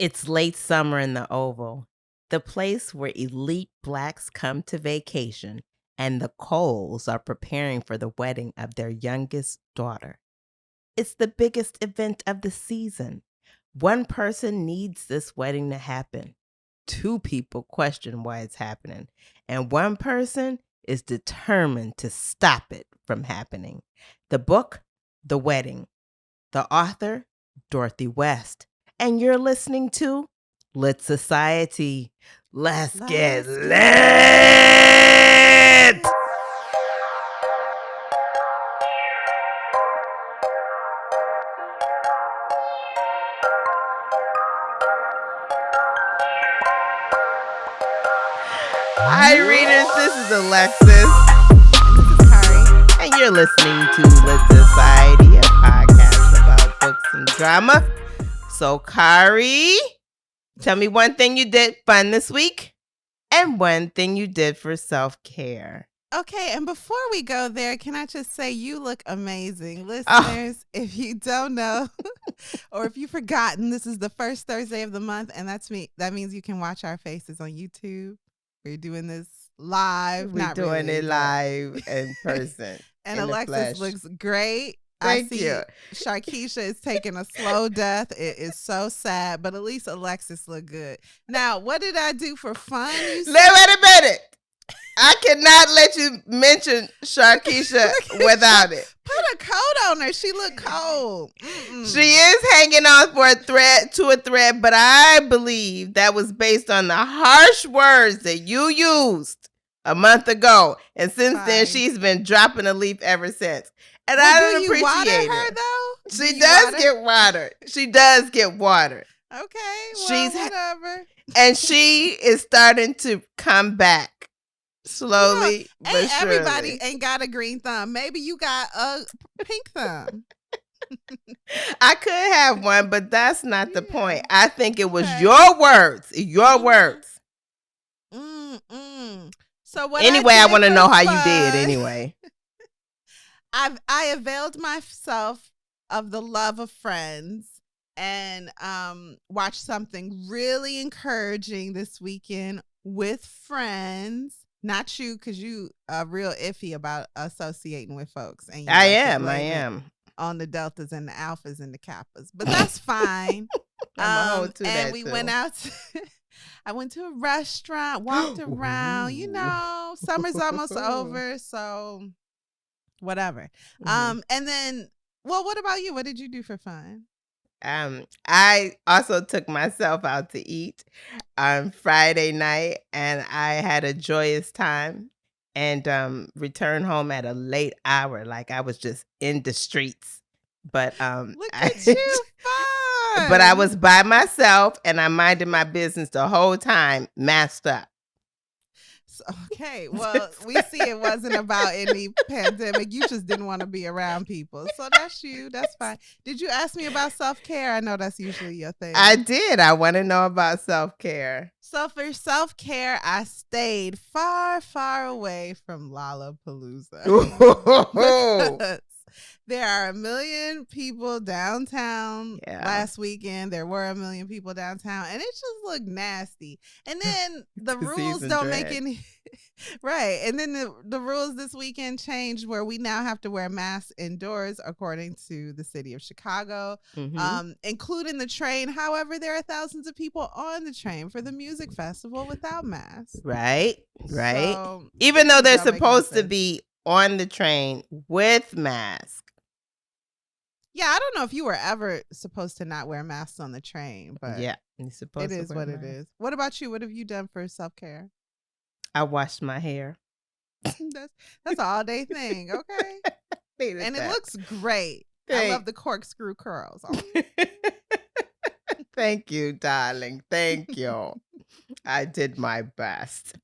It's late summer in the Oval, the place where elite blacks come to vacation, and the Coles are preparing for the wedding of their youngest daughter. It's the biggest event of the season. One person needs this wedding to happen. Two people question why it's happening, and one person is determined to stop it from happening. The book, The Wedding. The author, Dorothy West. And you're listening to Lit Society. Let's get lit! Hi, readers. This is Alexis. And this is Kari. And you're listening to Lit Society, a podcast about books and drama. So, Kari, tell me one thing you did fun this week and one thing you did for self-care. Okay, and before we go there, can I just say you look amazing. Listeners, if you don't know or if you've forgotten, this is the first Thursday of the month, and that means you can watch our faces on YouTube. We're doing this live. We're doing it live in person. And Alexis looks great. Thank you. Sharkeisha is taking a slow death. It is so sad, but at least Alexis look good. Now, what did I do for fun? Wait a minute. I cannot let you mention Sharkeisha without it. Put a coat on her. She look cold. She is hanging on for a thread, but I believe that was based on the harsh words that you used a month ago. And since then, she's been dropping a leaf ever since. And I don't appreciate water it. her, though? She does get watered. She does get watered. Okay, well, whatever. And she is starting to come back slowly. But everybody ain't got a green thumb. Maybe you got a pink thumb. I could have one, but that's not the point. I think it was your words. Your words. So what? Anyway, I want to know how you did. Anyway, I availed myself of the love of Friends and watched something really encouraging this weekend with friends. Not you, because you are real iffy about associating with folks. And I am. On the deltas and the alphas and the kappas, but that's fine. And we went out. I went to a restaurant, walked around. You know, summer's almost over, so whatever. And then, well, what about you? What did you do for fun? I also took myself out to eat on Friday night, and I had a joyous time and returned home at a late hour. Like I was just in the streets. But look at you, fun. But I was by myself and I minded my business the whole time, masked up. Okay, well, we see it wasn't about any pandemic. You just didn't want to be around people. So that's you. That's fine. Did you ask me about self-care? I know that's usually your thing. I did. I want to know about self-care. So for self-care, I stayed far, far away from Lollapalooza. There are 1 million people downtown last weekend. There were 1 million people downtown, and it just looked nasty. And then the rules don't make any right. And then the rules this weekend changed where we now have to wear masks indoors, according to the city of Chicago, including the train. However, there are thousands of people on the train for the music festival without masks. Right. So, even though they're supposed to be on the train with masks. Yeah, I don't know if you were ever supposed to not wear masks on the train, but yeah, you're supposed it is what it is. What about you? What have you done for self-care? I washed my hair. That's an all-day thing, okay? And it looks great. I love the corkscrew curls. Thank you, darling. Thank you. I did my best.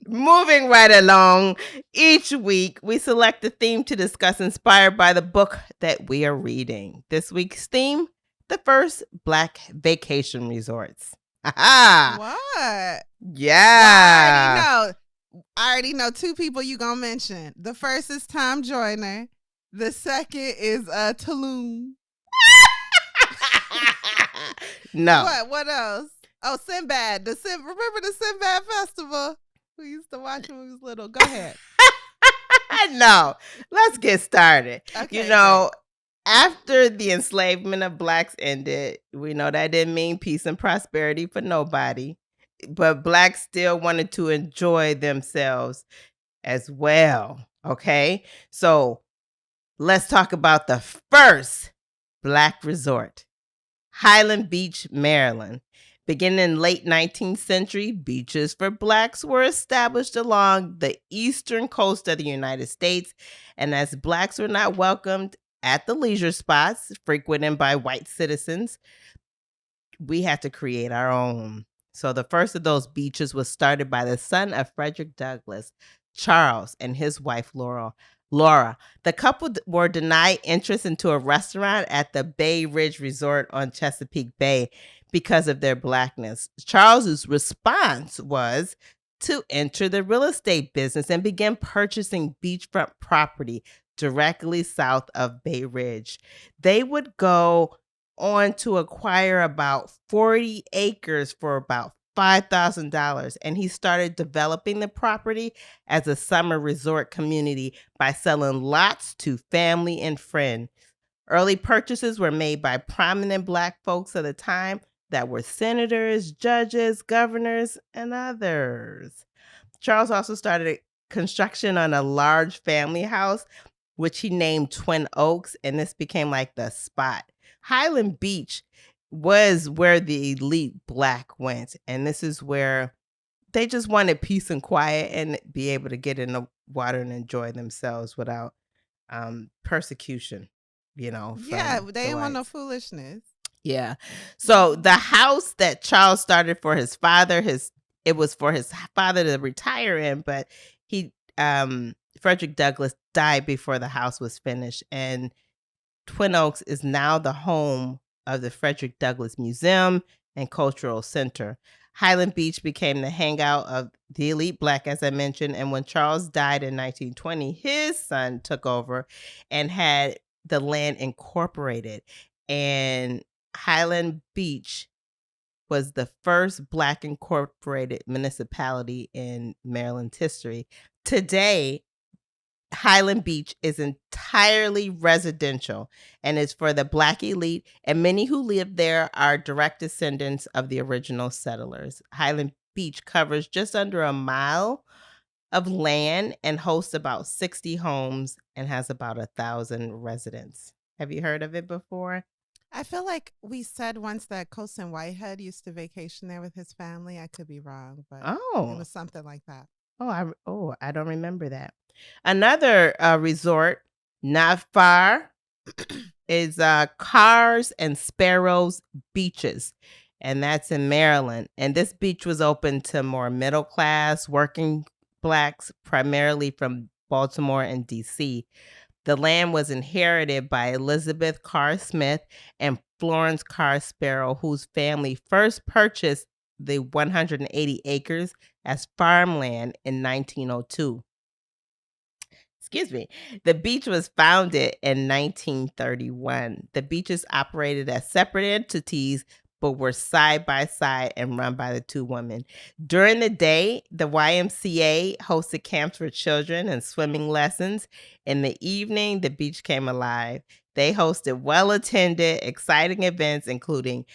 Moving right along, each week we select a theme to discuss inspired by the book that we are reading. This week's theme, the first Black vacation resorts. What? Yeah. Well, I already know 2 people you gonna mention. The first is Tom Joyner. The second is Tulum. No. What else? Oh, Sinbad. Remember the Sinbad Festival? We used to watch when we was little. Go ahead. No. Let's get started. Okay, great. After the enslavement of blacks ended, we know that didn't mean peace and prosperity for nobody, but blacks still wanted to enjoy themselves as well. Okay. So let's talk about the first black resort, Highland Beach, Maryland. Beginning in late 19th century, beaches for blacks were established along the eastern coast of the United States, and as blacks were not welcomed at the leisure spots frequented by white citizens, we had to create our own. So the first of those beaches was started by the son of Frederick Douglass, Charles, and his wife Laura. The couple were denied entrance into a restaurant at the Bay Ridge Resort on Chesapeake Bay because of their blackness. Charles's response was to enter the real estate business and begin purchasing beachfront property directly south of Bay Ridge. They would go on to acquire about 40 acres for about $5,000, and he started developing the property as a summer resort community by selling lots to family and friends. Early purchases were made by prominent black folks of the time that were senators, judges, governors, and others. Charles also started construction on a large family house, which he named Twin Oaks, and this became like the spot. Highland Beach was where the elite black went, and this is where they just wanted peace and quiet and be able to get in the water and enjoy themselves without persecution, Yeah, they didn't want no foolishness. Yeah. So the house that Charles started for his father, it was for his father to retire in, but Frederick Douglass died before the house was finished, and Twin Oaks is now the home of the Frederick Douglass Museum and Cultural Center. Highland Beach became the hangout of the elite black, as I mentioned, and when Charles died in 1920, his son took over and had the land incorporated, and Highland Beach was the first black incorporated municipality in Maryland's history. Today, Highland Beach is entirely residential and is for the black elite, and many who live there are direct descendants of the original settlers. Highland Beach covers just under a mile of land and hosts about 60 homes and has about 1,000 residents. Have you heard of it before? I feel like we said once that Colson Whitehead used to vacation there with his family. I could be wrong, but it was something like that. I don't remember that. Another resort not far is Cars and Sparrows Beaches, and that's in Maryland. And this beach was open to more middle class working blacks, primarily from Baltimore and DC. The land was inherited by Elizabeth Carr Smith and Florence Carr Sparrow, whose family first purchased the 180 acres as farmland in 1902. Excuse me. The beach was founded in 1931. The beaches operated as separate entities, but were side by side and run by the two women. During the day, the YMCA hosted camps for children and swimming lessons. In the evening, the beach came alive. They hosted well-attended, exciting events, including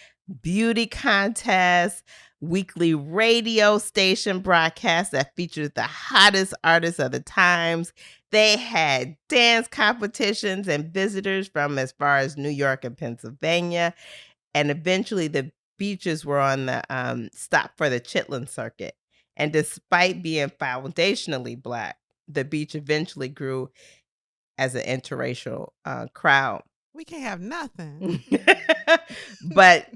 beauty contests, weekly radio station broadcasts that featured the hottest artists of the times. They had dance competitions and visitors from as far as New York and Pennsylvania. And eventually the beaches were on the stop for the Chitlin circuit. And despite being foundationally black, the beach eventually grew as an interracial crowd. We can't have nothing. But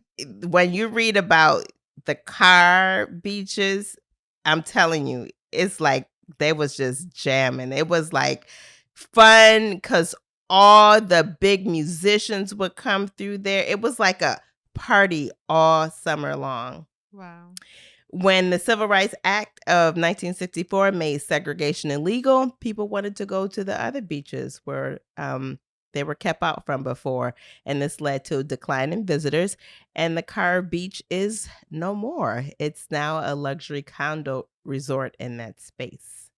when you read about the Carr beaches, I'm telling you, it's like they was just jamming. It was like fun because all the big musicians would come through there. It was like a party all summer long. Wow. When the Civil Rights Act of 1964 made segregation illegal, people wanted to go to the other beaches where they were kept out from before, and this led to a decline in visitors, and the carved beach is no more. It's now a luxury condo resort in that space.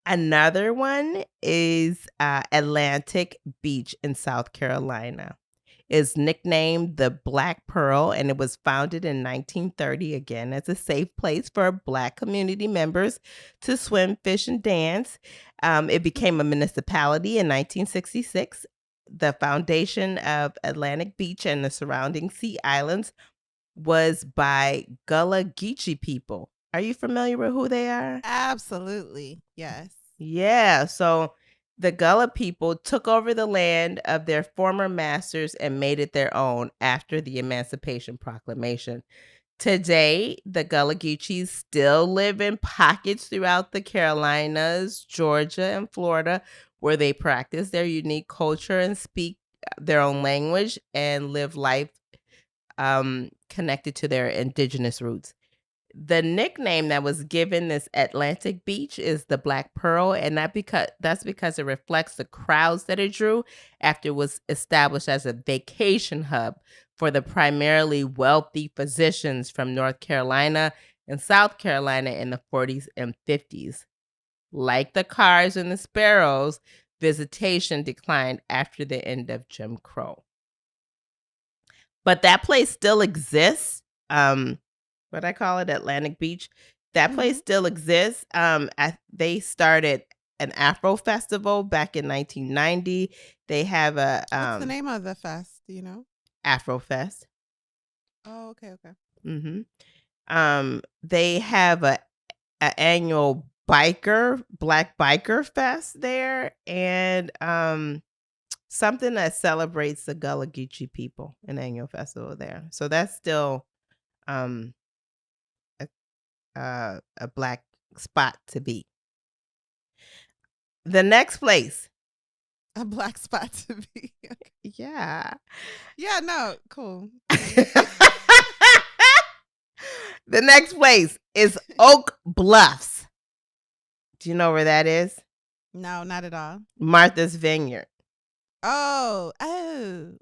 Another one is Atlantic Beach in South Carolina. Is nicknamed the Black Pearl, and it was founded in 1930 again as a safe place for Black community members to swim, fish, and dance. It became a municipality in 1966. The foundation of Atlantic Beach and the surrounding sea islands was by Gullah Geechee people. Are you familiar with who they are? Absolutely. Yes. Yeah. So the Gullah people took over the land of their former masters and made it their own after the Emancipation Proclamation. Today, the Gullah Geechees still live in pockets throughout the Carolinas, Georgia, and Florida, where they practice their unique culture and speak their own language and live life connected to their indigenous roots. The nickname that was given this Atlantic Beach is the Black Pearl, and that's because it reflects the crowds that it drew after it was established as a vacation hub for the primarily wealthy physicians from North Carolina and South Carolina in the 40s and 50s. Like the cars and the sparrows, visitation declined after the end of Jim Crow. But that place still exists. What I call it, Atlantic Beach. That place still exists. They started an Afro festival back in 1990. They have a what's the name of the fest? Do you know? Afro Fest. Oh, okay. They have a annual Black Biker Fest there, and something that celebrates the Gullah Geechee people, an annual festival there. So that's still a Black spot to be. The next place. A Black spot to be. Yeah. Yeah, no, cool. The next place is Oak Bluffs. Do you know where that is? No, not at all. Martha's Vineyard. Oh.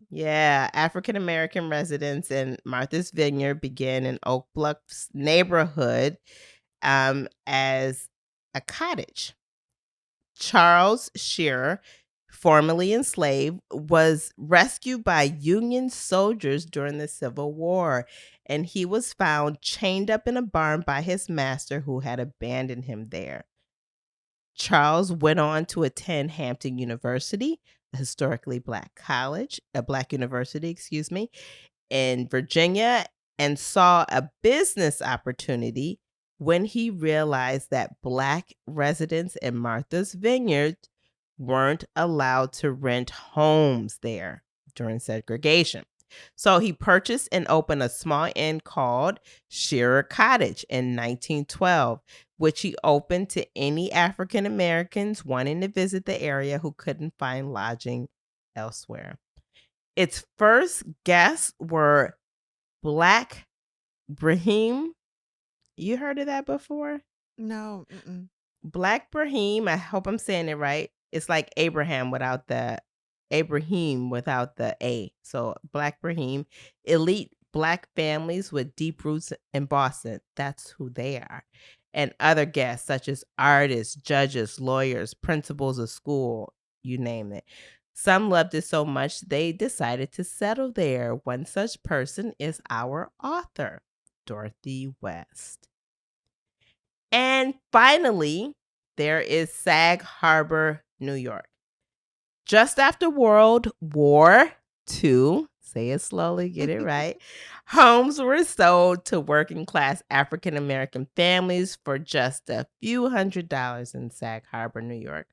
Yeah, African American residents in Martha's Vineyard began in Oak Bluffs neighborhood as a cottage. Charles Shearer, formerly enslaved, was rescued by Union soldiers during the Civil War, and he was found chained up in a barn by his master who had abandoned him there. Charles went on to attend Hampton University, a historically Black university, in Virginia, and saw a business opportunity when he realized that Black residents in Martha's Vineyard weren't allowed to rent homes there during segregation. So he purchased and opened a small inn called Shearer Cottage in 1912, which he opened to any African Americans wanting to visit the area who couldn't find lodging elsewhere. Its first guests were Black Brahim. You heard of that before? No. Black Brahim, I hope I'm saying it right. It's like Ibrahim without the A. So Black Brahim, elite Black families with deep roots in Boston. That's who they are. And other guests such as artists, judges, lawyers, principals of school, you name it. Some loved it so much they decided to settle there. One such person is our author, Dorothy West. And finally, there is Sag Harbor, New York. Just after World War II, say it slowly, get it right, homes were sold to working class African American families for just a few $100s in Sag Harbor, New York.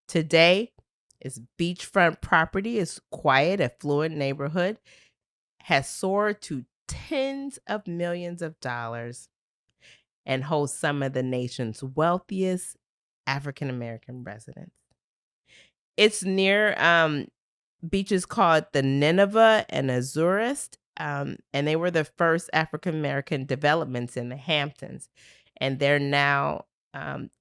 Today, its beachfront property is quiet, affluent neighborhood, has soared to tens of millions of dollars, and hosts some of the nation's wealthiest African American residents. It's near beaches called the Nineveh and Azurist, and they were the first African American developments in the Hamptons, and they're now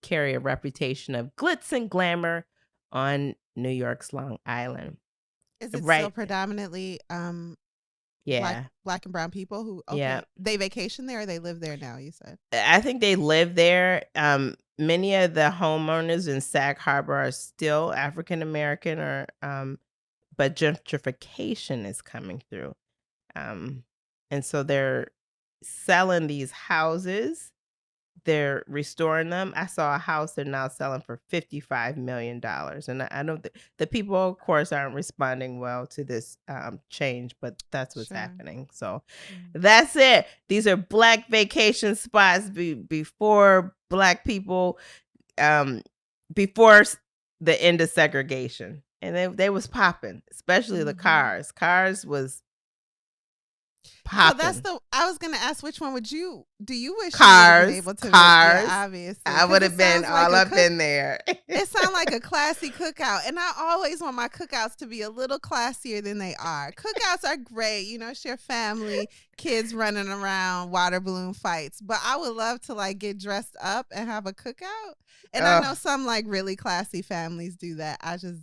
carry a reputation of glitz and glamour on New York's Long Island. Is it still predominantly yeah, black and brown people who yeah. They vacation there or they live there now, you said? I think they live there. Many of the homeowners in Sag Harbor are still African American, or but gentrification is coming through. And so they're selling these houses. They're restoring them. I saw a house they're now selling for $55 million. And I know the people, of course, aren't responding well to this change, but that's what's happening. So that's it. These are Black vacation spots before Black people, before the end of segregation. And they was popping, especially the cars. Cars was popping. So I was gonna ask, which one do you wish cars, you would have been able to cars. Yeah, obviously. I would have been all up in there. It sounds like a classy cookout, and I always want my cookouts to be a little classier than they are. Cookouts are great, it's your family, kids running around, water balloon fights, but I would love to get dressed up and have a cookout. And I know some really classy families do that. I just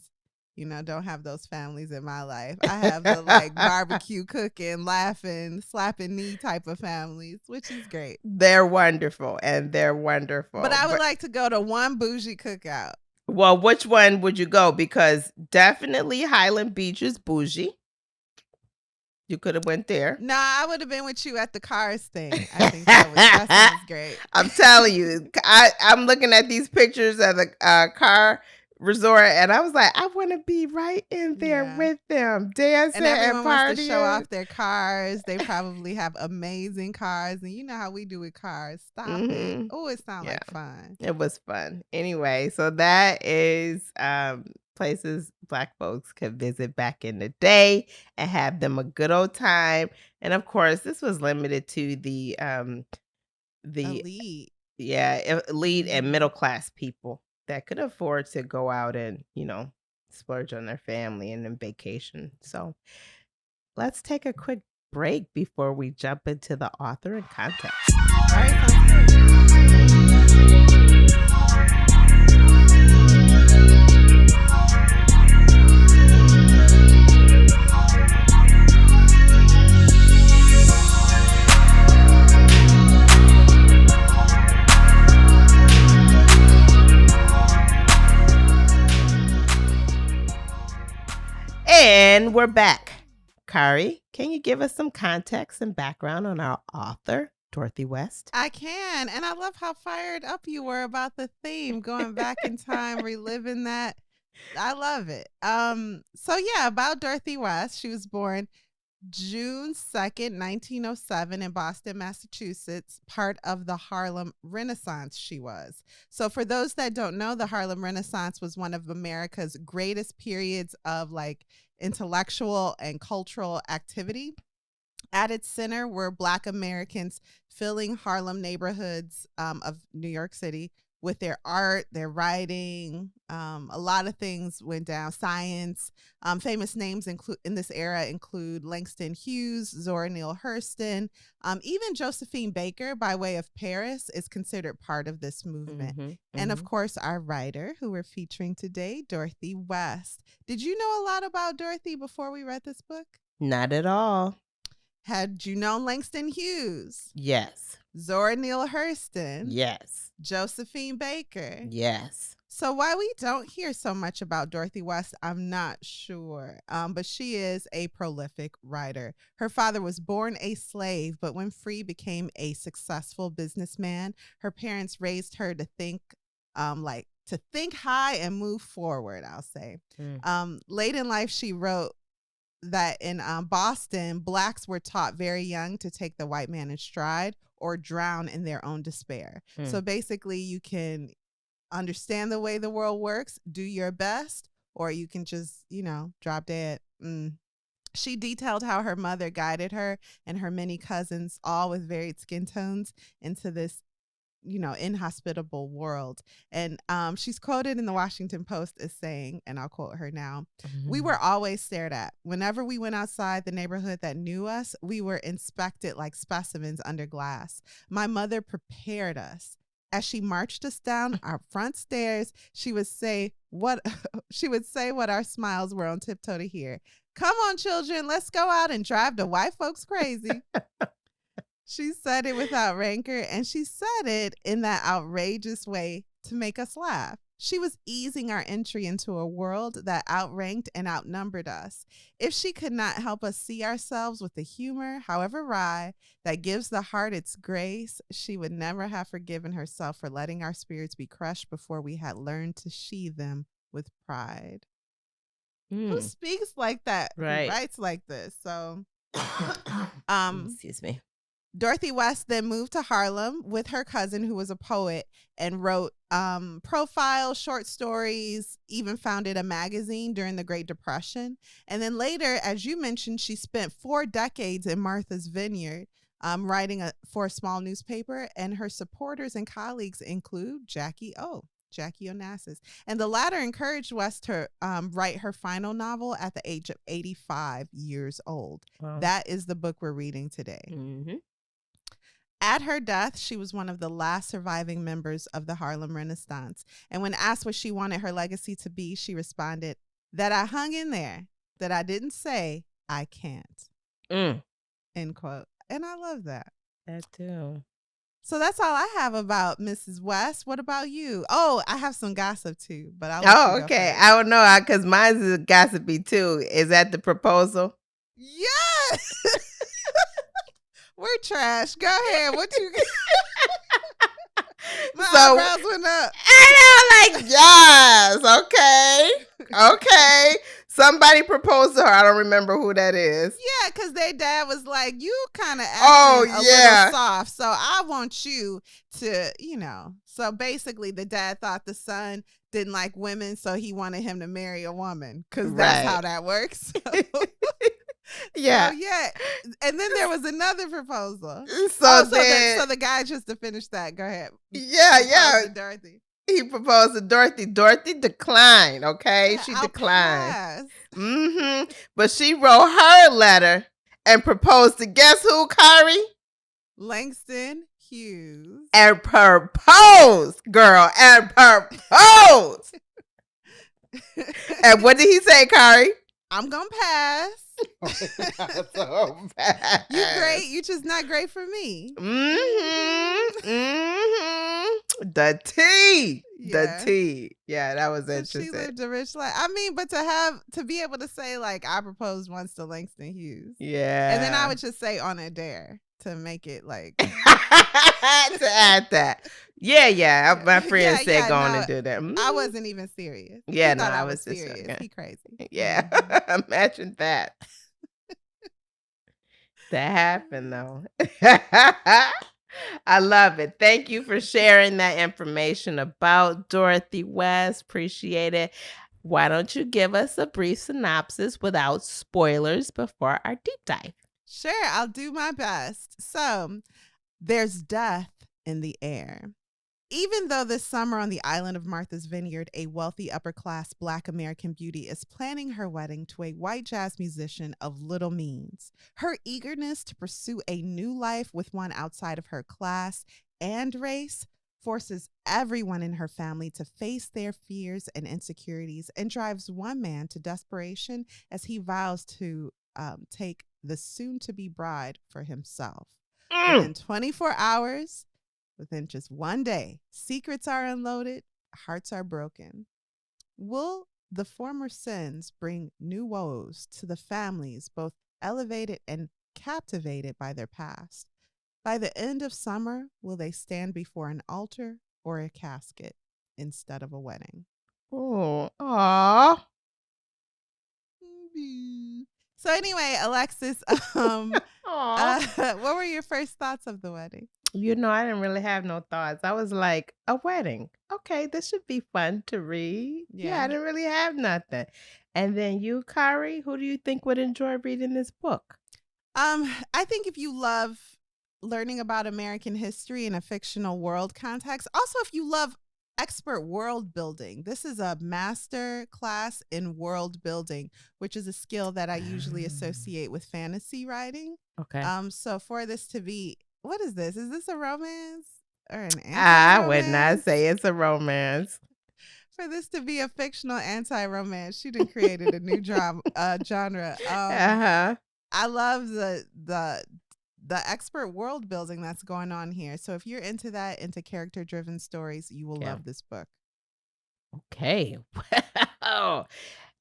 don't have those families in my life. I have the barbecue cooking, laughing, slapping knee type of families, which is great. They're wonderful, and they're wonderful. But I would like to go to one bougie cookout. Well, which one would you go? Because definitely Highland Beach is bougie. You could have went there. No, I would have been with you at the cars thing. I think that sounds great. I'm telling you, I'm looking at these pictures of the car resort, and I was like, I want to be right in there with them, dancing and everyone partying. Wants to show off their cars. They probably have amazing cars, and you know how we do with cars. Stop it! Oh, it sounds like fun. It was fun. Anyway, so that is places Black folks could visit back in the day and have them a good old time. And of course, this was limited to the elite, elite and middle class people that could afford to go out and, splurge on their family and then vacation. So let's take a quick break before we jump into the author and context. All right, sounds good. And we're back. Kari, can you give us some context and background on our author, Dorothy West? I can. And I love how fired up you were about the theme, going back in time, reliving that. I love it. About Dorothy West. She was born June 2nd, 1907 in Boston, Massachusetts, part of the Harlem Renaissance she was. So for those that don't know, the Harlem Renaissance was one of America's greatest periods of intellectual and cultural activity. At its center were Black Americans filling Harlem neighborhoods of New York City with their art, their writing. A lot of things went down. Science. Famous names in this era include Langston Hughes, Zora Neale Hurston. Even Josephine Baker, by way of Paris, is considered part of this movement. And of course, our writer, who we're featuring today, Dorothy West. Did you know a lot about Dorothy before we read this book? Not at all. Had you known Langston Hughes? Yes. Zora Neale Hurston? Yes. Josephine Baker? Yes. So why we don't hear so much about Dorothy West, I'm not sure. But she is a prolific writer. Her father was born a slave, but when free, became a successful businessman. Her parents raised her to think high and move forward, I'll say. Late in life, she wrote that in Boston, Blacks were taught very young to take the white man in stride or drown in their own despair. So basically, you can understand the way the world works, do your best, or you can just, drop dead. She detailed how her mother guided her and her many cousins, all with varied skin tones, into this inhospitable world. And she's quoted in the Washington Post as saying, and I'll quote her now, "We were always stared at. Whenever we went outside the neighborhood that knew us, we were inspected like specimens under glass. My mother prepared us. As she marched us down our front stairs, she would say, what she would say what our smiles were on tiptoe to hear. Come on, children, let's go out and drive the white folks crazy. She said it without rancor, and she said it in that outrageous way to make us laugh. She was easing our entry into a world that outranked and outnumbered us. If she could not help us see ourselves with the humor, however wry, that gives the heart its grace, she would never have forgiven herself for letting our spirits be crushed before we had learned to sheathe them with pride. Who speaks like that? Right. Who writes like this? So, excuse me. Dorothy West then moved to Harlem with her cousin, who was a poet, and wrote profiles, short stories, even founded a magazine during the Great Depression. And then later, as you mentioned, she spent 4 decades in Martha's Vineyard, writing for a small newspaper. And her supporters and colleagues include Jackie Onassis. And the latter encouraged West to write her final novel at the age of 85 years old. Wow. That is the book we're reading today. Mm-hmm. At her death, she was one of the last surviving members of the Harlem Renaissance. And when asked what she wanted her legacy to be, she responded, that I hung in there, that I didn't say I can't. End quote. And I love that. That too. So that's all I have about Mrs. West. What about you? Oh, I have some gossip too, but I'll okay. I don't know, because mine is gossipy too. Is that the proposal? Yes. We're trash. Go ahead. What you? My eyebrows went up. I know, like, yes. Okay. Somebody proposed to her. I don't remember who that is. Yeah, because their dad was like, you kind of acting a little soft, so I want you to, So basically, the dad thought the son didn't like women, so he wanted him to marry a woman, because that's how that works. Yeah. So, yeah. And then there was another proposal. So the guy, just to finish that, go ahead. Yeah. Dorothy. He proposed to Dorothy. Dorothy declined, okay? Yeah, she declined. But she wrote her letter and proposed to guess who, Kari? Langston Hughes. And proposed, girl, and proposed. And what did he say, Kari? I'm going to pass. So bad. You great. You just not great for me. The tea. Yeah. The tea. Yeah, that was interesting. She lived a rich life. I mean, but to be able to say, like, I proposed once to Langston Hughes. Yeah. And then I would just say on a dare to make it like. To add that. Yeah. My friend said go on and do that. I wasn't even serious. Yeah, he no, I was serious. Just, okay. He crazy. Yeah. Imagine that. That happened though. I love it. Thank you for sharing that information about Dorothy West. Appreciate it. Why don't you give us a brief synopsis without spoilers before our deep dive? Sure, I'll do my best. So, there's death in the air. Even though this summer on the island of Martha's Vineyard, a wealthy upper-class Black American beauty is planning her wedding to a white jazz musician of little means, her eagerness to pursue a new life with one outside of her class and race forces everyone in her family to face their fears and insecurities and drives one man to desperation as he vows to take the soon-to-be bride for himself. Within 24 hours, within just one day, secrets are unloaded, hearts are broken. Will the former sins bring new woes to the families, both elevated and captivated by their past? By the end of summer, will they stand before an altar or a casket instead of a wedding? Oh, aww. So anyway, Alexis, what were your first thoughts of the wedding? I didn't really have no thoughts. I was like, a wedding. Okay, this should be fun to read. Yeah, I didn't really have nothing. And then you, Kari, who do you think would enjoy reading this book? I think if you love learning about American history in a fictional world context, also if you love expert world building, this is a master class in world building, which is a skill that I usually associate with fantasy writing. Okay. So for this to be, what is this? Is this a romance or an anti-romance? I would not say it's a romance. For this to be a fictional anti-romance, she done created a new genre. I love the expert world building that's going on here. So if you're into that, into character-driven stories, you will love this book. Okay. Wow.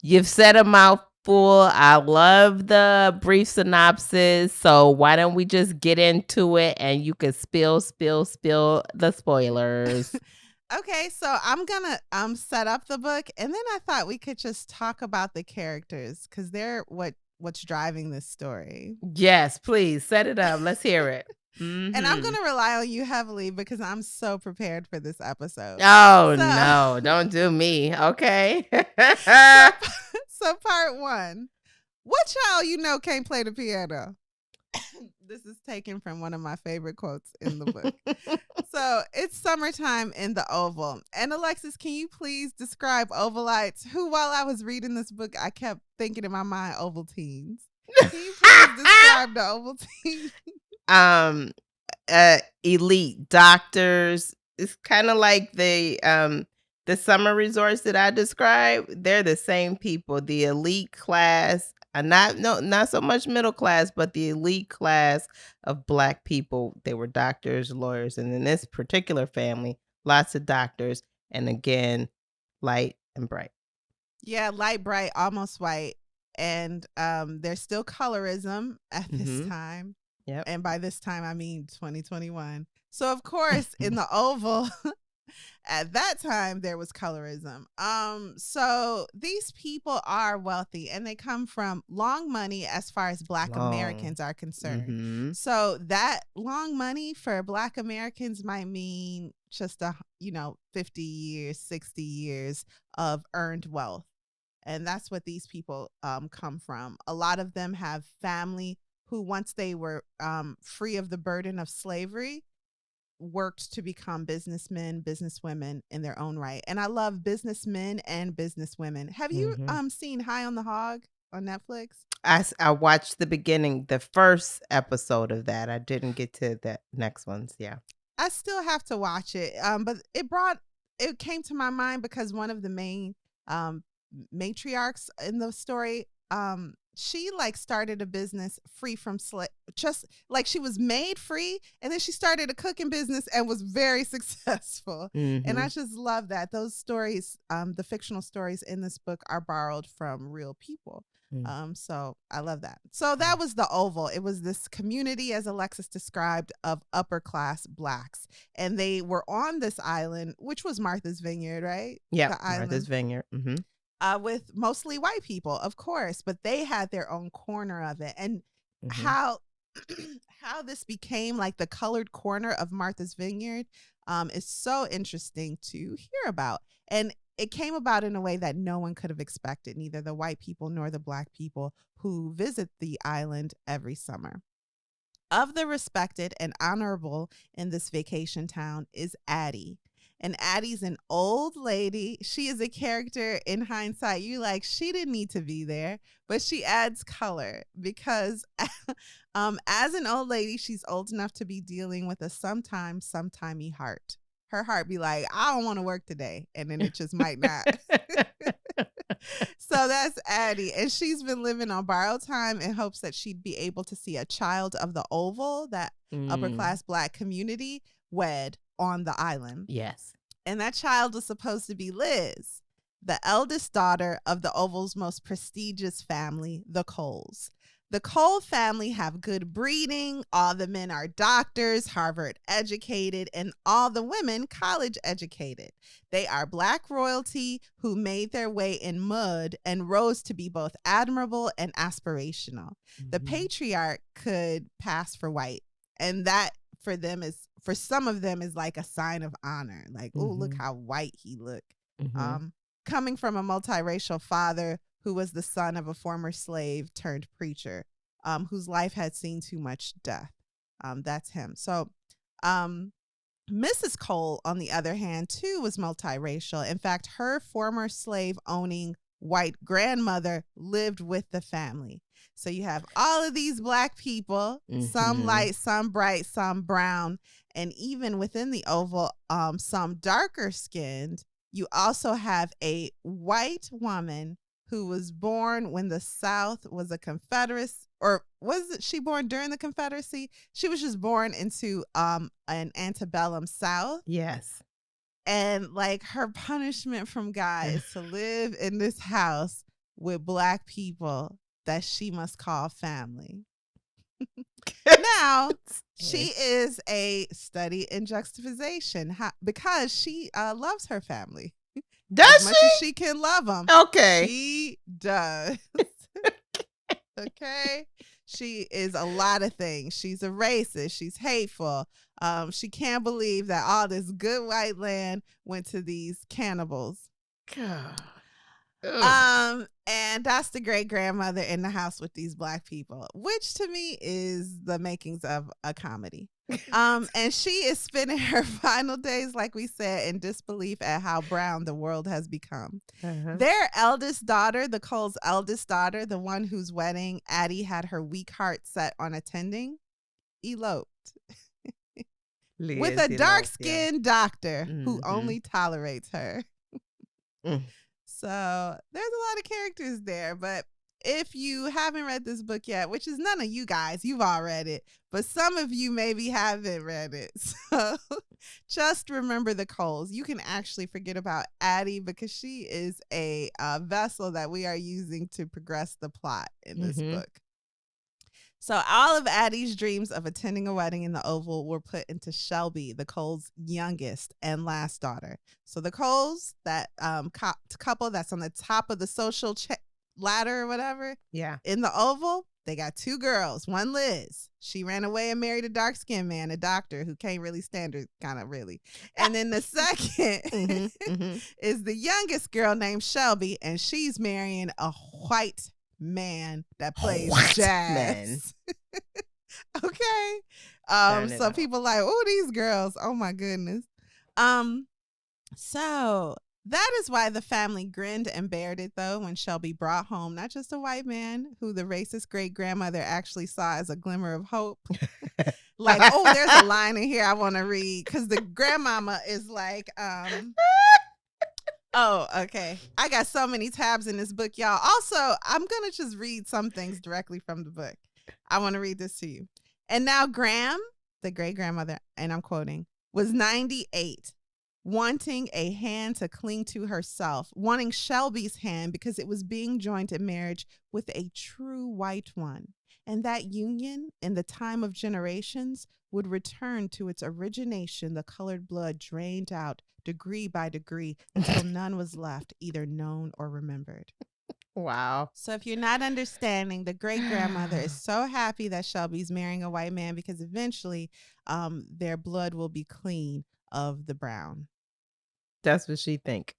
You've said a mouthful. I love the brief synopsis. So why don't we just get into it and you can spill the spoilers. Okay, so I'm gonna set up the book, and then I thought we could just talk about the characters because they're what's driving this story. Yes, please set it up. Let's hear it. And I'm gonna rely on you heavily because I'm so prepared for this episode. Oh no, don't do me. Okay. So part one. What child you know can't play the piano? This is taken from one of my favorite quotes in the book. So it's summertime in the Oval. And Alexis, can you please describe Ovalites who, while I was reading this book, I kept thinking in my mind, Ovaltines. Can you please describe the Ovaltines? Elite doctors. It's kind of like the summer resorts that I described. They're the same people. The elite class. Not so much middle class, but the elite class of Black people. They were doctors, lawyers, and in this particular family, lots of doctors, and again, light and bright. Yeah, light, bright, almost white, and there's still colorism at this time. Yep. And by this time, I mean 2021. So of course, in the Oval. At that time, there was colorism. So these people are wealthy and they come from long money as far as Black Americans are concerned. Mm-hmm. So that long money for Black Americans might mean just 50 years, 60 years of earned wealth. And that's what these people come from. A lot of them have family who, once they were free of the burden of slavery, worked to become businessmen, businesswomen in their own right. And I love businessmen and businesswomen. Have you seen High on the Hog on Netflix? I watched the beginning, the first episode of that. I didn't get to the next ones. Yeah. I still have to watch it. But it came to my mind because one of the main matriarchs in the story, she started a business free from just like she was made free, and then she started a cooking business and was very successful. Mm-hmm. And I just love that those stories, the fictional stories in this book, are borrowed from real people. So I love that. So that was the Oval. It was this community, as Alexis described, of upper class Blacks, and they were on this island, which was Martha's Vineyard, right? Yeah, Martha's Vineyard. Mm-hmm. With mostly white people, of course, but they had their own corner of it. And how this became like the colored corner of Martha's Vineyard is so interesting to hear about. And it came about in a way that no one could have expected, neither the white people nor the Black people who visit the island every summer. Of the respected and honorable in this vacation town is Addie. And Addie's an old lady. She is a character in hindsight. You she didn't need to be there, but she adds color because as an old lady, she's old enough to be dealing with a sometimey heart. Her heart be like, I don't want to work today. And then it just might not. So that's Addie. And she's been living on borrowed time in hopes that she'd be able to see a child of the Oval, that upper class Black community, wed on the island. Yes. And that child was supposed to be Liz, the eldest daughter of the Oval's most prestigious family, the Coles. The Cole family have good breeding. All the men are doctors, Harvard educated, and all the women college educated. They are Black royalty who made their way in mud and rose to be both admirable and aspirational. Mm-hmm. The patriarch could pass for white, and that for some of them is like a sign of honor. Like, oh, look how white he looked. Mm-hmm. Coming from a multiracial father who was the son of a former slave turned preacher, whose life had seen too much death. That's him. So Mrs. Cole, on the other hand, too, was multiracial. In fact, her former slave-owning white grandmother lived with the family. So you have all of these Black people, some light, some bright, some brown, and even within the Oval, some darker skinned. You also have a white woman who was born when the South was a Confederacy, or she born during the Confederacy? She was just born into an antebellum South. Yes. And like her punishment from God is to live in this house with Black people that she must call family. Now, she is a study in juxtaposition because she loves her family. Does as much as she can love them. Okay. She does. Okay. She is a lot of things. She's a racist. She's hateful. She can't believe that all this good white land went to these cannibals. God. And that's the great grandmother in the house with these Black people, which to me is the makings of a comedy. And she is spending her final days, like we said, in disbelief at how brown the world has become. Their eldest daughter, the Cole's eldest daughter, the one whose wedding Addie had her weak heart set on attending, eloped with a dark-skinned doctor who only tolerates her. So there's a lot of characters there, but if you haven't read this book yet, which is none of you guys, you've all read it, but some of you maybe haven't read it. So just remember the Coles. You can actually forget about Addie because she is a vessel that we are using to progress the plot in this book. So all of Addie's dreams of attending a wedding in the Oval were put into Shelby, the Coles' youngest and last daughter. So the Coles, that couple that's on the top of the social ladder or whatever, in the Oval, they got two girls. One, Liz. She ran away and married a dark-skinned man, a doctor who can't really stand her, kind of really. And then the second is the youngest girl named Shelby, and she's marrying a white man that plays jazz. Okay. So people like, oh, these girls. Oh my goodness. So that is why the family grinned and bared it, though, when Shelby brought home not just a white man who the racist great grandmother actually saw as a glimmer of hope. Like, oh, there's a line in here I want to read because the grandmama is like, oh, okay. I got so many tabs in this book, y'all. Also, I'm going to just read some things directly from the book. I want to read this to you. And now Graham, the great grandmother, and I'm quoting, was 98, wanting a hand to cling to herself, wanting Shelby's hand because it was being joined in marriage with a true white one. And that union, in the time of generations, would return to its origination, the colored blood drained out degree by degree until none was left, either known or remembered. Wow. So if you're not understanding, the great grandmother is so happy that Shelby's marrying a white man because eventually their blood will be clean of the brown. That's what she think.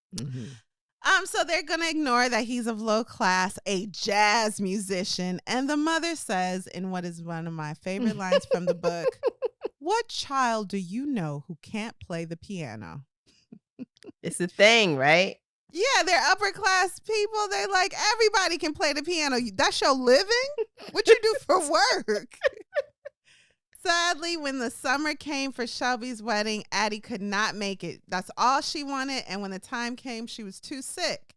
So they're going to ignore that he's of low class, a jazz musician. And the mother says, in what is one of my favorite lines from the book, what child do you know who can't play the piano? It's a thing, right? Yeah, they're upper class people. They're like, everybody can play the piano. That's your living? What you do for work? Sadly, when the summer came for Shelby's wedding, Addie could not make it. That's all she wanted. And when the time came, she was too sick.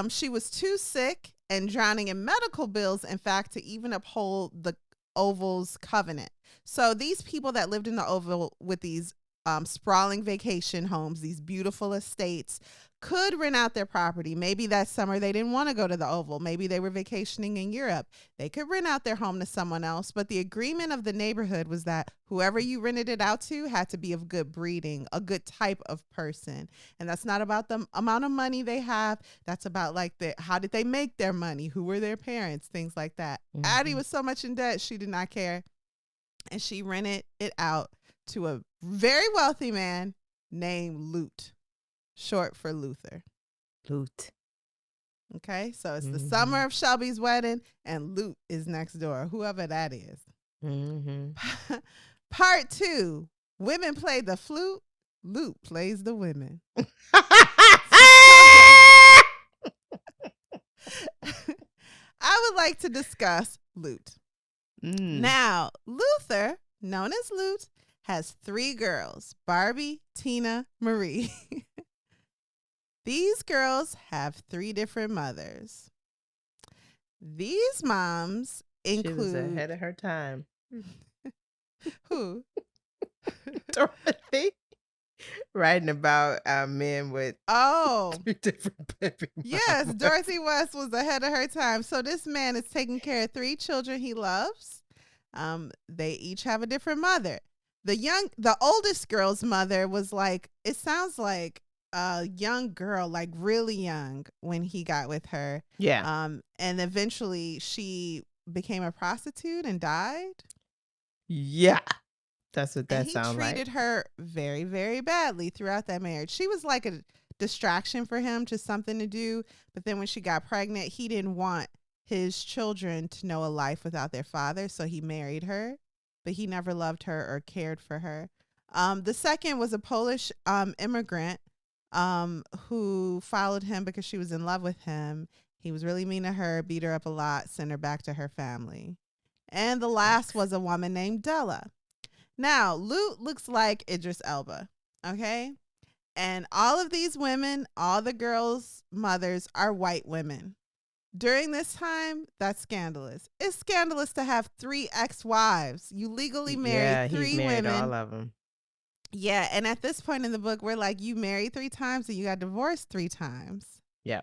She was too sick and drowning in medical bills, in fact, to even uphold the Oval's covenant. So these people that lived in the Oval with these sprawling vacation homes, these beautiful estates, could rent out their property. Maybe that summer they didn't want to go to the Oval. Maybe they were vacationing in Europe. They could rent out their home to someone else. But the agreement of the neighborhood was that whoever you rented it out to had to be of good breeding, a good type of person. And that's not about the amount of money they have. That's about like how did they make their money? Who were their parents? Things like that. Addie was so much in debt, she did not care. And she rented it out to a very wealthy man named Lute, short for Luther. Lute. Okay, so it's the summer of Shelby's wedding, and Lute is next door, whoever that is. Part 2, women play the flute, Lute plays the women. I would like to discuss Lute. Now, Luther, known as Lute, has 3 girls, Barbie, Tina, Marie. These girls have 3 different mothers. These moms include... She was ahead of her time. Who? Dorothy. Writing about men with 3 different baby mamas. Yes, Dorothy West was ahead of her time. So this man is taking care of 3 children he loves. They each have a different mother. The oldest girl's mother was like, it sounds like a young girl, like really young when he got with her. Yeah. And eventually she became a prostitute and died. Yeah. That's what that sounds like. He treated her very, very badly throughout that marriage. She was like a distraction for him, just something to do. But then when she got pregnant, he didn't want his children to know a life without their father. So he married her, but he never loved her or cared for her. The second was a Polish immigrant who followed him because she was in love with him. He was really mean to her, beat her up a lot, sent her back to her family. And the last was a woman named Della. Now, Lute looks like Idris Elba, okay? And all of these women, all the girls' mothers are white women. During this time, that's scandalous. It's scandalous to have 3 ex-wives. You legally married 3 married women. all of them. Yeah, and at this point in the book, we're like, you married 3 times and you got divorced 3 times. Yeah.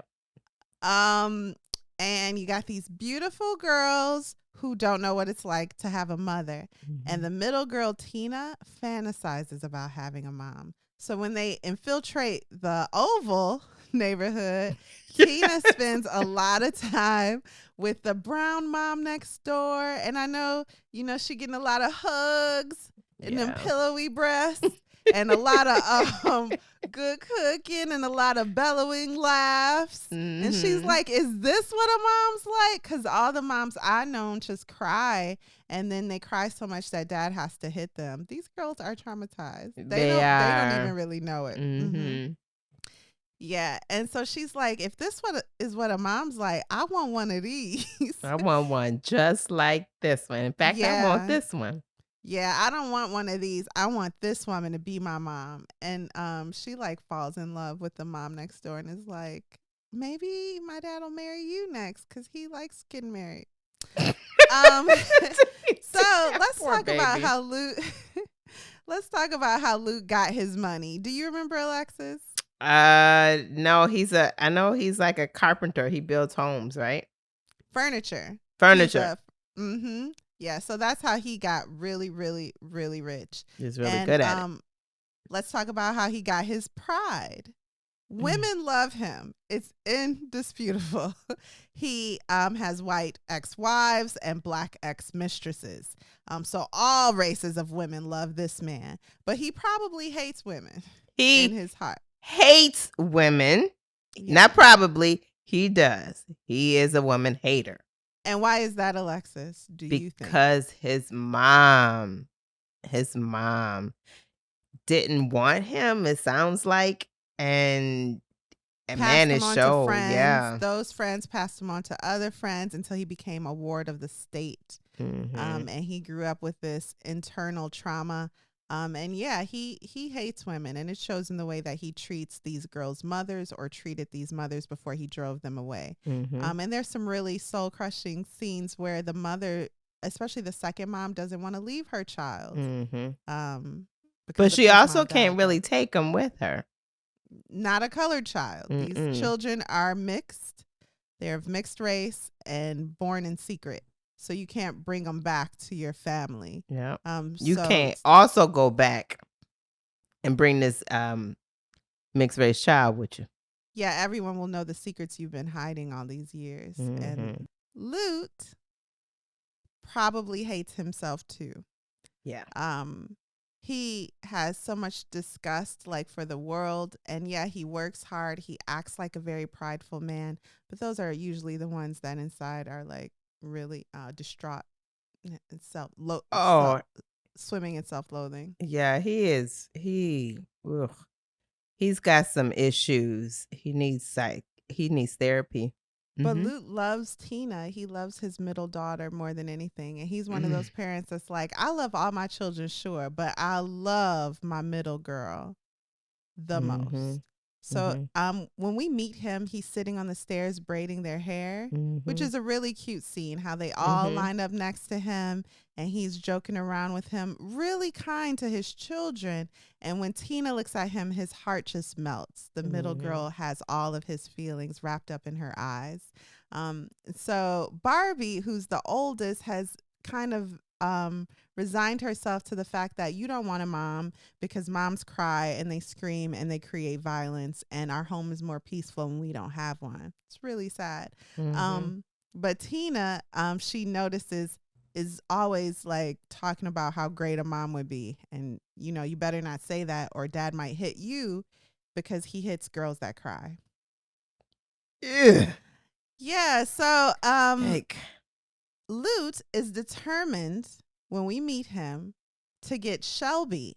And you got these beautiful girls who don't know what it's like to have a mother. Mm-hmm. And the middle girl, Tina, fantasizes about having a mom. So when they infiltrate the Oval neighborhood, Tina spends a lot of time with the brown mom next door. And I know, she getting a lot of hugs and them pillowy breasts. And a lot of good cooking and a lot of bellowing laughs. Mm-hmm. And she's like, is this what a mom's like? Because all the moms I know just cry. And then they cry so much that dad has to hit them. These girls are traumatized. They don't even really know it. Mm-hmm. Mm-hmm. Yeah. And so she's like, if this is what a mom's like, I want one of these. I want one just like this one. In fact, I want this one. Yeah, I don't want one of these. I want this woman to be my mom. And she like falls in love with the mom next door and is like, maybe my dad will marry you next because he likes getting married. So let's talk about how Luke got his money. Do you remember, Alexis? No, I know he's like a carpenter. He builds homes, right? Furniture. Mm-hmm. Yeah, so that's how he got really, really, really rich. He's really good at it. Let's talk about how he got his pride. Women love him. It's indisputable. He has white ex-wives and black ex-mistresses. So all races of women love this man. But he probably hates women in his heart. Hates women. Yeah. Not probably. He does. He is a woman hater. And why is that, Alexis? Do you think? Because his mom didn't want him, it sounds like, and man, it showed. Yeah, those friends passed him on to other friends until he became a ward of the state. Mm-hmm. And he grew up with this internal trauma. And yeah, he hates women, and it shows in the way that he treats these girls' mothers or treated these mothers before he drove them away. Mm-hmm. And there's some really soul-crushing scenes where the mother, especially the second mom, doesn't want to leave her child. Mm-hmm. But she also can't really take him with her. Not a colored child. Mm-mm. These children are mixed. They're of mixed race and born in secret. So you can't bring them back to your family. Yeah. You can't also go back and bring this mixed race child with you. Yeah, everyone will know the secrets you've been hiding all these years. Mm-hmm. And Lute probably hates himself too. Yeah. He has so much disgust for the world, and yeah, he works hard. He acts like a very prideful man, but those are usually the ones that inside are really distraught and swimming in self-loathing. Yeah, he is. He's got some issues. He needs therapy. But Lute loves Tina. He loves his middle daughter more than anything. And he's one of those parents that's like, I love all my children, sure, but I love my middle girl the most. So when we meet him, he's sitting on the stairs braiding their hair, which is a really cute scene, how they all line up next to him and he's joking around with him, really kind to his children. And when Tina looks at him, his heart just melts. The middle girl has all of his feelings wrapped up in her eyes. So Barbie, who's the oldest, has kind of resigned herself to the fact that you don't want a mom because moms cry and they scream and they create violence, and our home is more peaceful when we don't have one. It's really sad. But Tina, she notices, is always like talking about how great a mom would be, and you better not say that or dad might hit you because he hits girls that cry. Yeah, so Lute is determined when we meet him to get Shelby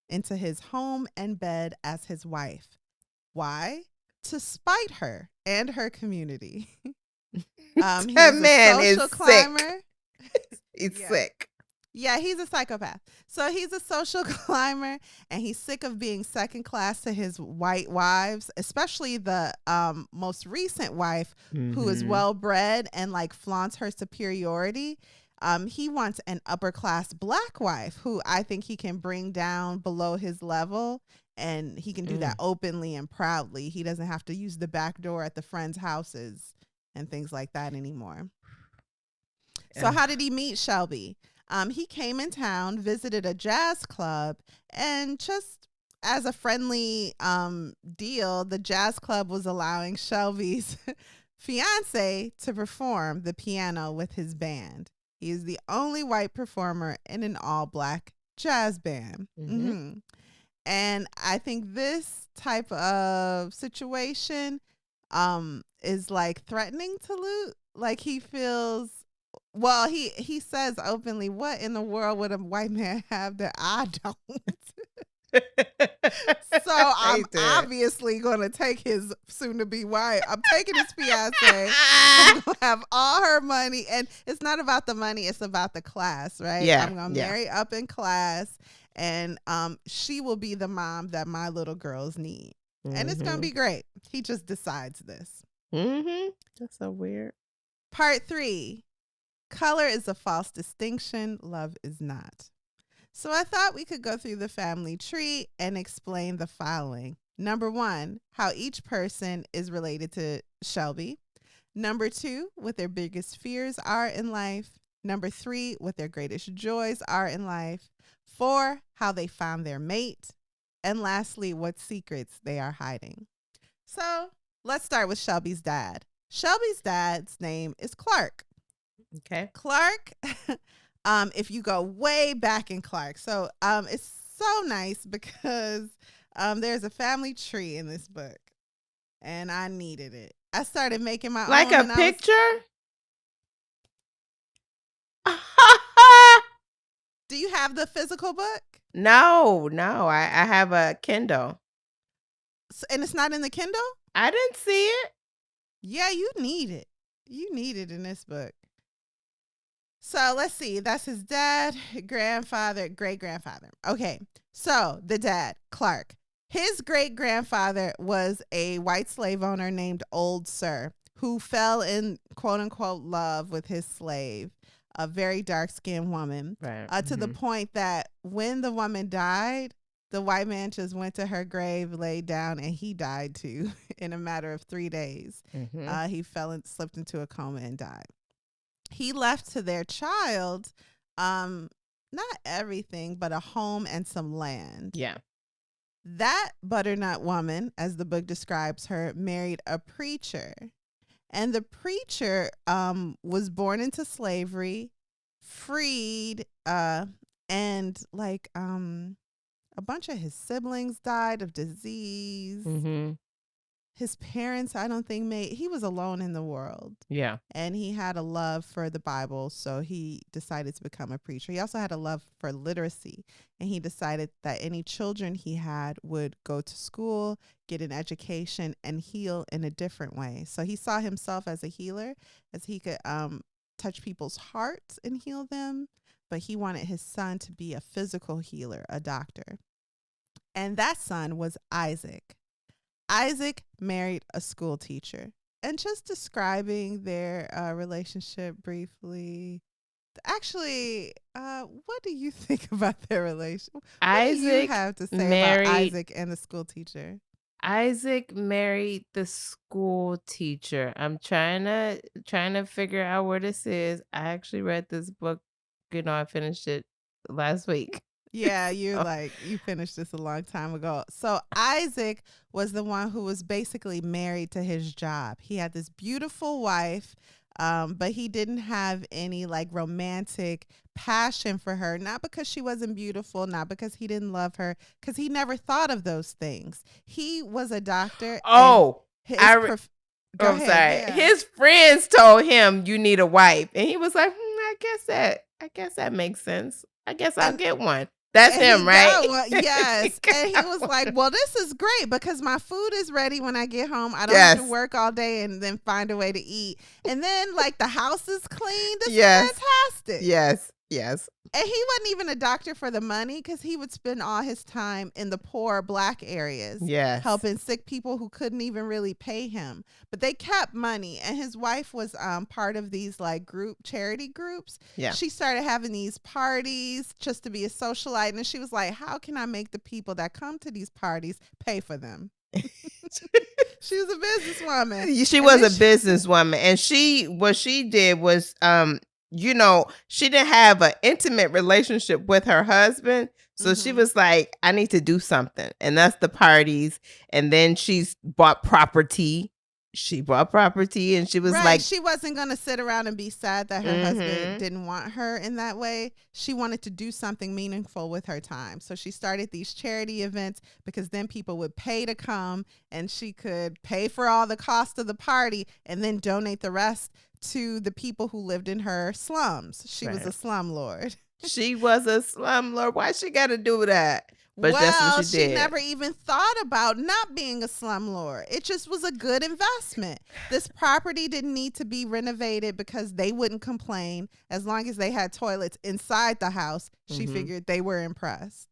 into his home and bed as his wife. Why? To spite her and her community. That man is sick. He's sick. Yeah, he's a psychopath. So he's a social climber, and he's sick of being second class to his white wives, especially the most recent wife who is well-bred and like flaunts her superiority. He wants an upper class black wife who I think he can bring down below his level, and he can do that openly and proudly. He doesn't have to use the back door at the friends' houses and things like that anymore. So how did he meet Shelby? He came in town, visited a jazz club, and just as a friendly deal, the jazz club was allowing Shelby's fiance to perform the piano with his band. He is the only white performer in an all-black jazz band. And I think this type of situation is like threatening to Lute. Like he feels... Well, he says openly, what in the world would a white man have that I don't? So I'm obviously going to take his soon-to-be wife. I'm taking his fiance. I'm going to have all her money. And it's not about the money. It's about the class, right? Yeah, I'm going to marry up in class. And she will be the mom that my little girls need. And it's going to be great. He just decides this. That's so weird. Part 3. Color is a false distinction. Love is not. So I thought we could go through the family tree and explain the following. Number 1, how each person is related to Shelby. Number 2, what their biggest fears are in life. Number 3, what their greatest joys are in life. 4, how they found their mate. And lastly, what secrets they are hiding. So let's start with Shelby's dad. Shelby's dad's name is Clark. Okay. Clark, if you go way back in Clark. So it's so nice because there's a family tree in this book, and I needed it. I started making my own. Like a picture? Do you have the physical book? No. I have a Kindle. And it's not in the Kindle? I didn't see it. Yeah, you need it. You need it in this book. So let's see. That's his dad, grandfather, great-grandfather. Okay. So the dad, Clark. His great-grandfather was a white slave owner named Old Sir who fell in quote-unquote love with his slave, a very dark-skinned woman, right. To the point that when the woman died, the white man just went to her grave, laid down, and he died too in a matter of 3 days. He slipped into a coma and died. He left to their child, not everything, but a home and some land. Yeah. That butternut woman, as the book describes her, married a preacher. And the preacher was born into slavery, freed, and like a bunch of his siblings died of disease. his parents, I don't think he was alone in the world. Yeah. And he had a love for the Bible, so he decided to become a preacher. He also had a love for literacy, and he decided that any children he had would go to school, get an education, and heal in a different way. So he saw himself as a healer, as he could touch people's hearts and heal them, but he wanted his son to be a physical healer, a doctor. And that son was Isaac. Isaac married a school teacher. And just describing their relationship briefly. Actually, what do you think about their relationship? What do you have to say about Isaac and the school teacher? Isaac married the school teacher. I'm trying to figure out where this is. I actually read this book. I finished it last week. Yeah, you finished this a long time ago. So Isaac was the one who was basically married to his job. He had this beautiful wife, but he didn't have any romantic passion for her, not because she wasn't beautiful, not because he didn't love her, because he never thought of those things. He was a doctor. Oh, sorry. Yeah. His friends told him you need a wife, and he was like, I guess that makes sense. I guess I'll get one. That's him, right? Yes. And he was like, well, this is great because my food is ready when I get home. I don't have to work all day and then find a way to eat. And then the house is clean. This is fantastic. Yes. And he wasn't even a doctor for the money because he would spend all his time in the poor Black areas. Yes. Helping sick people who couldn't even really pay him. But they kept money. And his wife was part of these charity groups. Yeah. She started having these parties just to be a socialite. And she was like, how can I make the people that come to these parties pay for them? She was a businesswoman. She was a businesswoman. And what she did was she didn't have an intimate relationship with her husband. So she was like, I need to do something. And that's the parties. And then she's bought property. She bought property and she was she wasn't going to sit around and be sad that her husband didn't want her in that way. She wanted to do something meaningful with her time. So she started these charity events because then people would pay to come and she could pay for all the cost of the party and then donate the rest to the people who lived in her slums. She was a slumlord. She was a slumlord. Why she got to do that? But that's what she did. She never even thought about not being a slumlord. It just was a good investment. This property didn't need to be renovated because they wouldn't complain as long as they had toilets inside the house. She figured they were impressed.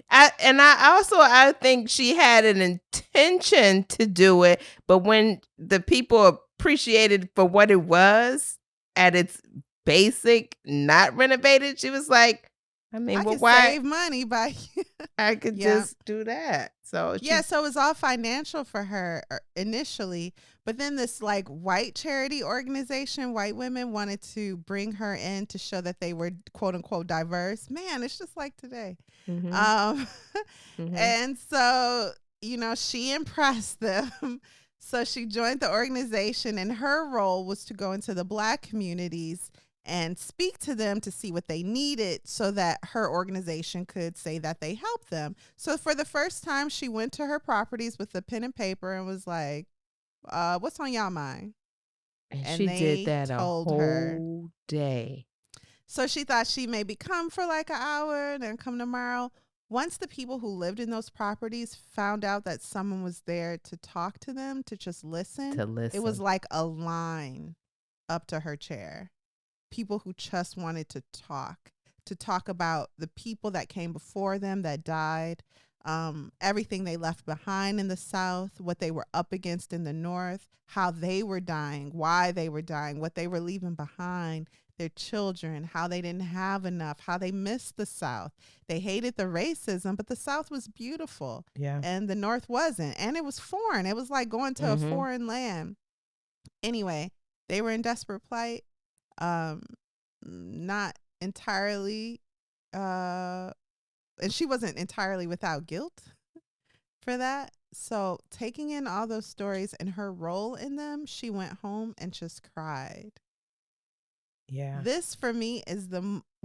I think she had an intention to do it, but when the people appreciated for what it was at its basic, not renovated, she was like, why save money by I could just do that. So so it was all financial for her initially, but then this white charity organization, white women wanted to bring her in to show that they were quote unquote diverse. Man, it's just like today. And so she impressed them. So she joined the organization, and her role was to go into the Black communities and speak to them to see what they needed so that her organization could say that they helped them. So for the first time, she went to her properties with a pen and paper and was like, what's on y'all mind? And she did that a whole day. So she thought she maybe come for an hour and then come tomorrow. Once the people who lived in those properties found out that someone was there to talk to them, to just listen, it was like a line up to her chair. People who just wanted to talk about the people that came before them that died, everything they left behind in the South, what they were up against in the North, how they were dying, why they were dying, what they were leaving behind, their children, how they didn't have enough, how they missed the South. They hated the racism, but the South was beautiful. Yeah. And the North wasn't. And it was foreign. It was like going to a foreign land. Anyway, they were in desperate plight. Not entirely, and she wasn't entirely without guilt for that. So taking in all those stories and her role in them, she went home and just cried. Yeah. This for me is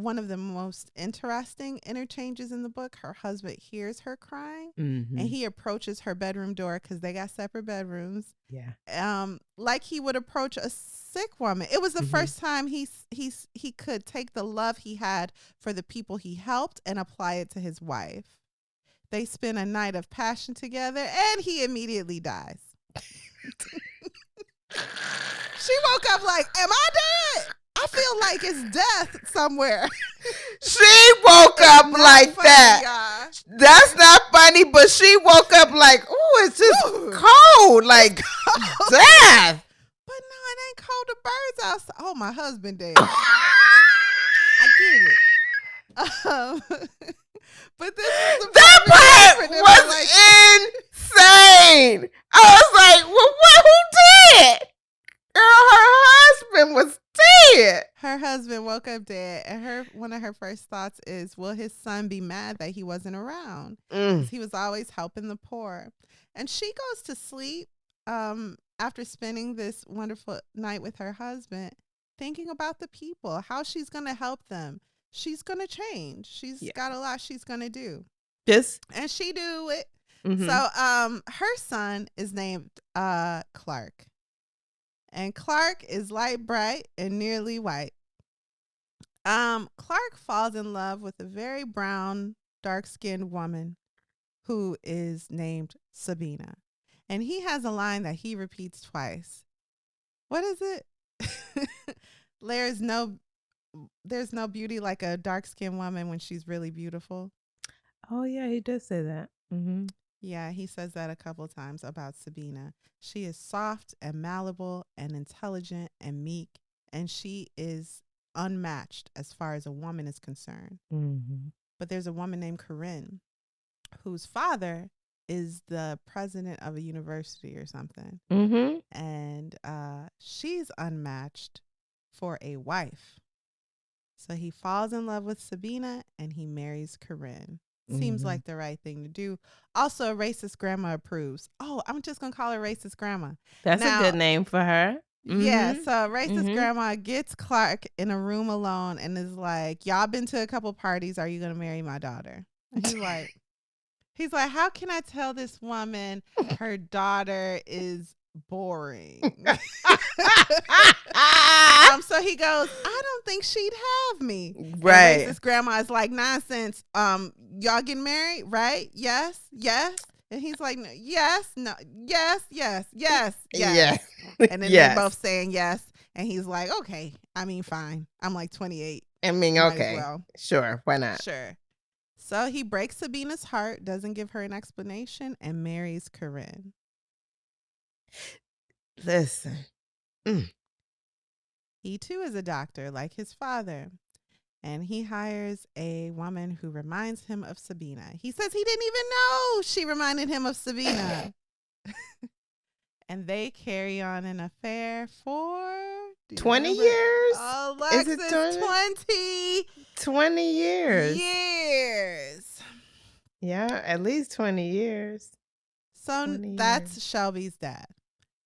one of the most interesting interchanges in the book. Her husband hears her crying, Mm-hmm. and he approaches her bedroom door because they got separate bedrooms. Yeah. Like he would approach a sick woman. It was the first time he could take the love he had for the people he helped and apply it to his wife. They spend a night of passion together, and he immediately dies. She woke up like, am I dead? I feel like it's death somewhere. She woke up like funny, that. Y'all. That's not funny, but she woke up like, ooh, it's just cold, like death. But no, it ain't cold. The birds outside. Oh, my husband dead. I get it. But this is that part was insane. I was like, well, who did? Girl, her husband was dead. Her husband woke up dead, and one of her first thoughts is, will his son be mad that he wasn't around? Because he was always helping the poor. And she goes to sleep after spending this wonderful night with her husband, thinking about the people, how she's going to help them. She's going to change. She's got a lot she's going to do. And she do it. Mm-hmm. So her son is named Clark. And Clark is light bright and nearly white. Clark falls in love with a very brown, dark-skinned woman who is named Sabina. And he has a line that he repeats twice. What is it? There's no beauty like a dark-skinned woman when she's really beautiful. Oh, yeah, he does say that. Mm-hmm. Yeah, he says that a couple times about Sabina. She is soft and malleable and intelligent and meek, and she is unmatched as far as a woman is concerned. Mm-hmm. But there's a woman named Corinne whose father is the president of a university or something. Mm-hmm. And she's unmatched for a wife. So he falls in love with Sabina and he marries Corinne. Seems like the right thing to do. Also, a racist grandma approves. Oh, I'm just going to call her racist grandma. That's a good name for her. Mm-hmm. Yeah, so racist grandma gets Clark in a room alone and is like, y'all been to a couple parties. Are you going to marry my daughter? And he's like, how can I tell this woman her daughter is boring? So he goes, I don't think she'd have me. Right. Racist grandma is like, nonsense. Y'all getting married, right? Yes. And he's like, yes. And then they're both saying yes. And he's like, okay, I mean, fine. I'm like 28. I mean, okay. Well. Sure. Why not? Sure. So he breaks Sabina's heart, doesn't give her an explanation, and marries Corinne. Listen. He too is a doctor like his father. And he hires a woman who reminds him of Sabina. He says he didn't even know she reminded him of Sabina. And they carry on an affair for 20 years? Alexis, is it 20 years. Years. Yeah, at least 20 years. So that's Shelby's dad.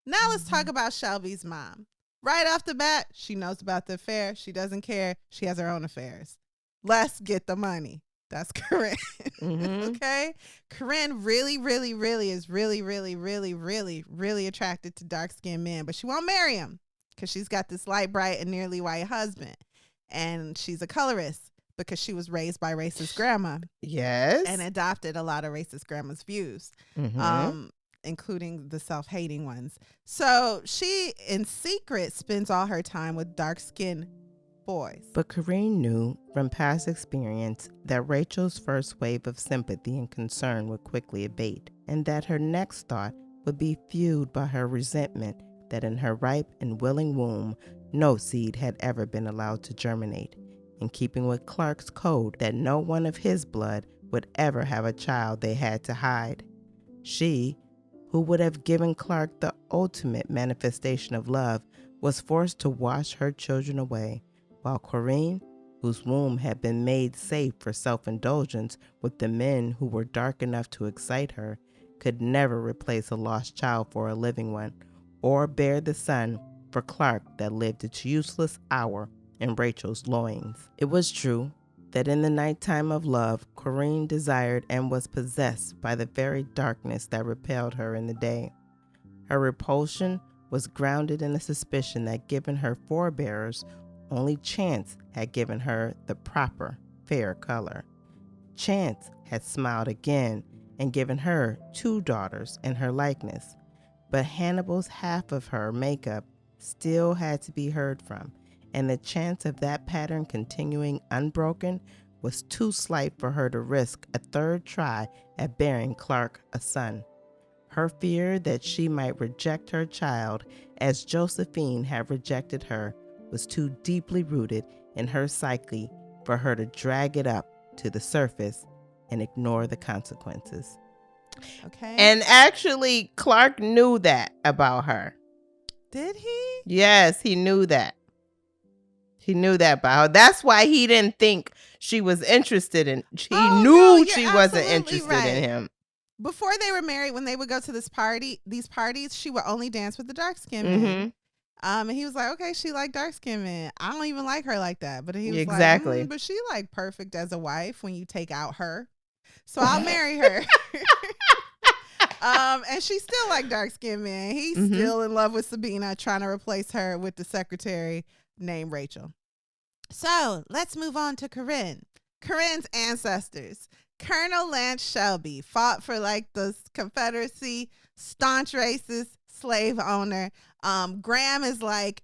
Now let's talk about Shelby's mom. Right off the bat, she knows about the affair. She doesn't care. She has her own affairs. Let's get the money. That's Corinne. Okay? Corinne really is really attracted to dark-skinned men, but she won't marry him because she's got this light, bright, and nearly white husband. And she's a colorist because she was raised by racist grandma. Yes. And adopted a lot of racist grandma's views. Including the self-hating ones. So she, in secret, spends all her time with dark-skinned boys. But Corinne knew from past experience that Rachel's first wave of sympathy and concern would quickly abate, and that her next thought would be fueled by her resentment that in her ripe and willing womb, no seed had ever been allowed to germinate, in keeping with Clark's code that no one of his blood would ever have a child they had to hide. She, who would have given Clark the ultimate manifestation of love, was forced to wash her children away, while Corinne, whose womb had been made safe for self-indulgence with the men who were dark enough to excite her, could never replace a lost child for a living one, or bear the son for Clark that lived its useless hour in Rachel's loins. It was true that in the nighttime of love, Corinne desired and was possessed by the very darkness that repelled her in the day. Her repulsion was grounded in a suspicion that given her forebears, only chance had given her the proper, fair color. Chance had smiled again and given her 2 daughters in her likeness, but Hannibal's half of her makeup still had to be heard from, and the chance of that pattern continuing unbroken was too slight for her to risk a 3rd try at bearing Clark a son. Her fear that she might reject her child as Josephine had rejected her was too deeply rooted in her psyche for her to drag it up to the surface and ignore the consequences. Okay. And actually, Clark knew that about her. Did he? Yes, he knew that. He knew that about her. That's why he didn't think she was interested in. She knew she wasn't interested in him. Before they were married, when they would go to these parties, she would only dance with the dark-skinned men. And he was like, okay, she like dark-skinned men. I don't even like her like that. But he was like, but she like perfect as a wife when you take out her. So I'll marry her. And she still like dark-skinned men. He's still in love with Sabina, trying to replace her with the secretary named Rachel. So let's move on to Corinne. Corinne's ancestors. Colonel Lance Shelby fought for like the Confederacy, staunch racist slave owner. Graham is like,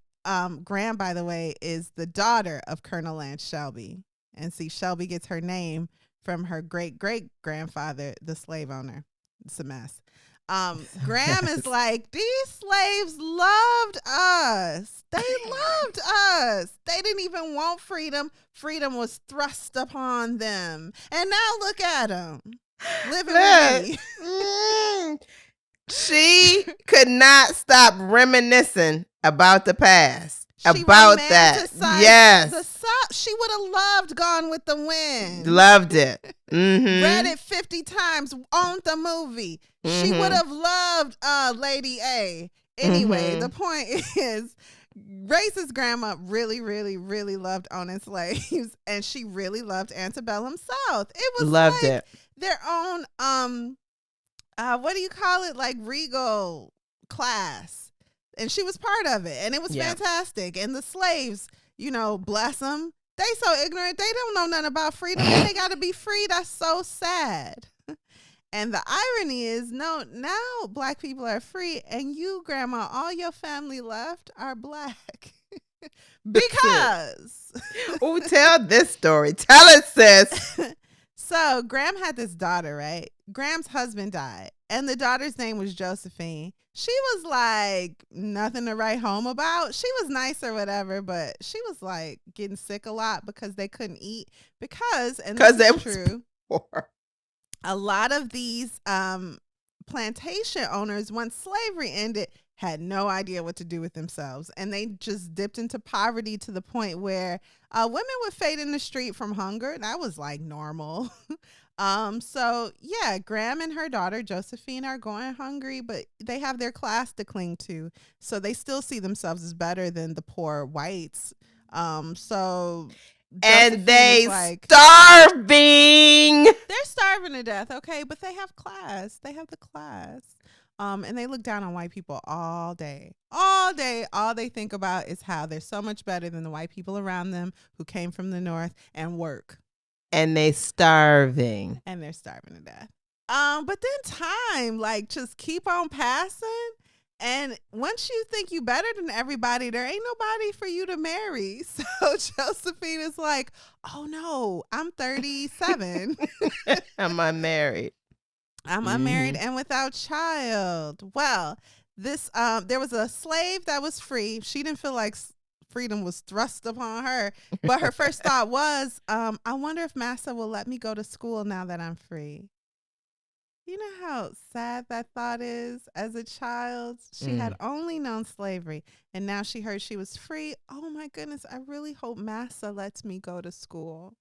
Graham, by the way, is the daughter of Colonel Lance Shelby. And see, Shelby gets her name from her great-great-grandfather, the slave owner. It's a mess. Graham is like, these slaves loved us. They loved us. They didn't even want freedom. Freedom was thrust upon them. And now look at them. Living with me. She could not stop reminiscing about the past. She about that. Yes. She would have loved Gone with the Wind. Loved it. Read it 50 times. Owned the movie. She would have loved Lady A. Anyway, the point is, racist grandma really, really, really loved owning slaves, and she really loved antebellum South. It was loved it. Their own what do you call it? Like regal class. And she was part of it, and it was fantastic. And the slaves, you know, bless them. They so ignorant. They don't know nothing about freedom. And they got to be free. That's so sad. And the irony is, no, now black people are free, and you, grandma, all your family left are black. Because. Oh, tell this story. Tell it, sis. So Graham had this daughter, right? Graham's husband died, and the daughter's name was Josephine. She was like nothing to write home about. She was nice or whatever, but she was like getting sick a lot because they couldn't eat. Because this is true. A lot of these plantation owners, once slavery ended, had no idea what to do with themselves, and they just dipped into poverty to the point where women would fade in the street from hunger. That was like normal. So yeah, Graham and her daughter Josephine are going hungry, but they have their class to cling to, so they still see themselves as better than the poor whites. So and they starving. They're starving to death, okay, but they have class. They have the class. And they look down on white people all day. All day, all they think about is how they're so much better than the white people around them who came from the north and work. And they starving. And they're starving to death. But then time, like, just keep on passing. And once you think you better than everybody, there ain't nobody for you to marry. So Josephine is like, oh no, I'm 37. I'm unmarried. I'm unmarried and without child. Well, this there was a slave that was free. She didn't feel like freedom was thrust upon her, but her first thought was, I wonder if Massa will let me go to school now that I'm free. You know how sad that thought is as a child? She had only known slavery, and now she heard she was free. Oh my goodness, I really hope Massa lets me go to school.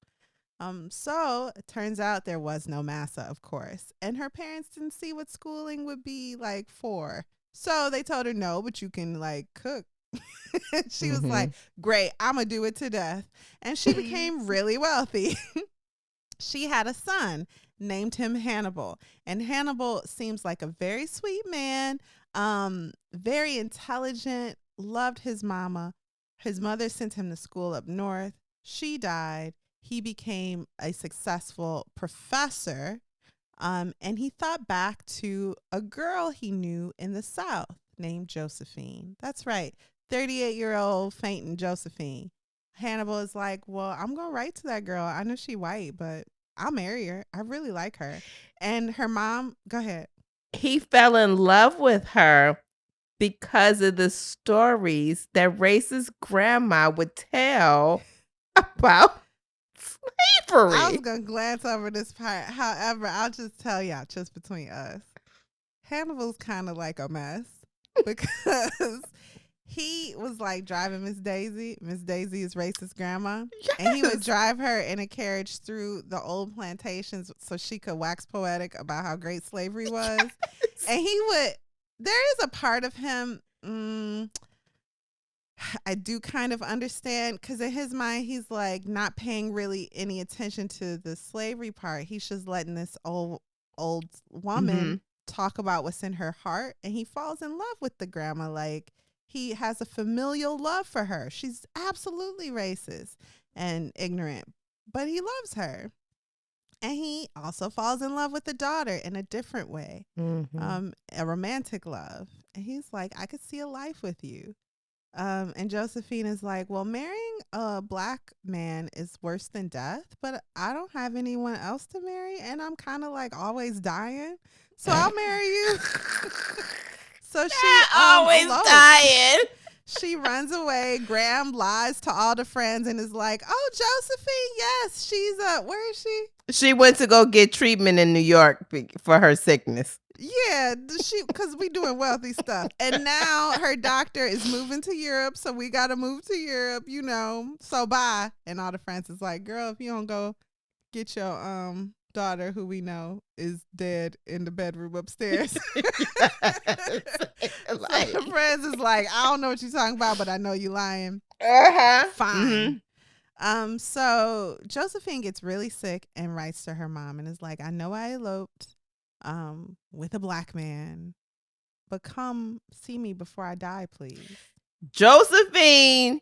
So it turns out there was no Massa, of course, and her parents didn't see what schooling would be like for. So they told her, no, but you can like cook She was like, great, I'm going to do it to death. And she became really wealthy. She had a son, named him Hannibal. And Hannibal seems like a very sweet man, very intelligent, loved his mama. His mother sent him to school up north. She died. He became a successful professor. And he thought back to a girl he knew in the South named Josephine. That's right. 38-year-old fainting Josephine. Hannibal is like, well, I'm going to write to that girl. I know she white, but I'll marry her. I really like her. And her mom, go ahead. He fell in love with her because of the stories that racist grandma would tell about slavery. I was going to glance over this part. However, I'll just tell y'all, just between us, Hannibal's kind of like a mess because he was like driving Miss Daisy. Miss Daisy is racist grandma. Yes. And he would drive her in a carriage through the old plantations so she could wax poetic about how great slavery was. Yes. And there is a part of him, I do kind of understand, because in his mind, he's like not paying really any attention to the slavery part. He's just letting this old woman talk about what's in her heart. And he falls in love with the grandma. Like, he has a familial love for her. She's absolutely racist and ignorant, but he loves her. And he also falls in love with the daughter in a different way, a romantic love. And he's like, I could see a life with you. And Josephine is like, well, marrying a black man is worse than death, but I don't have anyone else to marry, and I'm kind of like always dying, so I'll marry you. So she always dying. She runs away. Graham lies to all the friends and is like, oh, Josephine, yes, she's where is she? She went to go get treatment in New York for her sickness. Yeah, because we doing wealthy stuff. And now her doctor is moving to Europe, so we got to move to Europe, so bye. And all the friends is like, girl, if you don't go get your daughter, who we know is dead, in the bedroom upstairs. So the friends is like, I don't know what you're talking about, but I know you lying. Fine. So Josephine gets really sick and writes to her mom and is like, I know I eloped with a black man, but come see me before I die, please. Josephine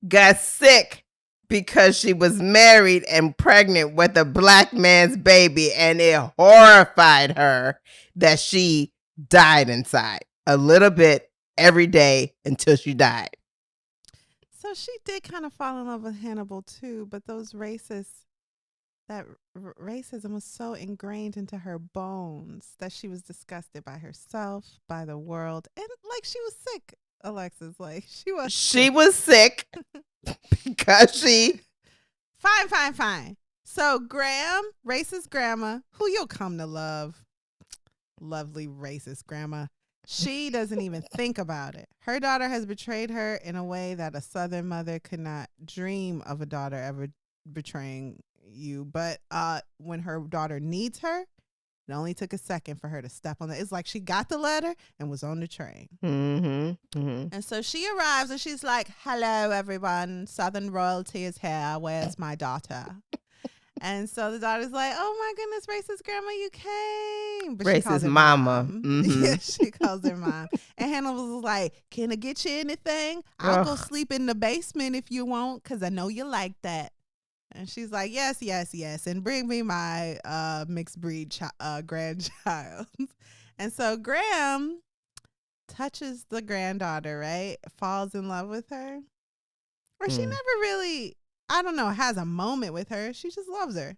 got sick because she was married and pregnant with a black man's baby, and it horrified her that she died inside a little bit every day until she died. So she did kind of fall in love with Hannibal too, but that racism was so ingrained into her bones that she was disgusted by herself, by the world, and like she was sick. Alexis, like she was sick because she fine. So Graham, racist grandma, who you'll come to love, lovely racist grandma, she doesn't even think about it. Her daughter has betrayed her in a way that a Southern mother could not dream of a daughter ever betraying you. But when her daughter needs her, it only took a second for her to step on it. It's like she got the letter and was on the train. And so she arrives and she's like, hello, everyone. Southern royalty is here. Where's my daughter? And so the daughter's like, oh, my goodness, racist grandma, you came. But racist mama. Yeah, she calls her mom. And Hannah was like, can I get you anything? I'll go sleep in the basement if you want, because I know you like that. And she's like, yes, and bring me my mixed breed grandchild. And so Graham touches the granddaughter, right? Falls in love with her. Or she never really, I don't know, has a moment with her. She just loves her.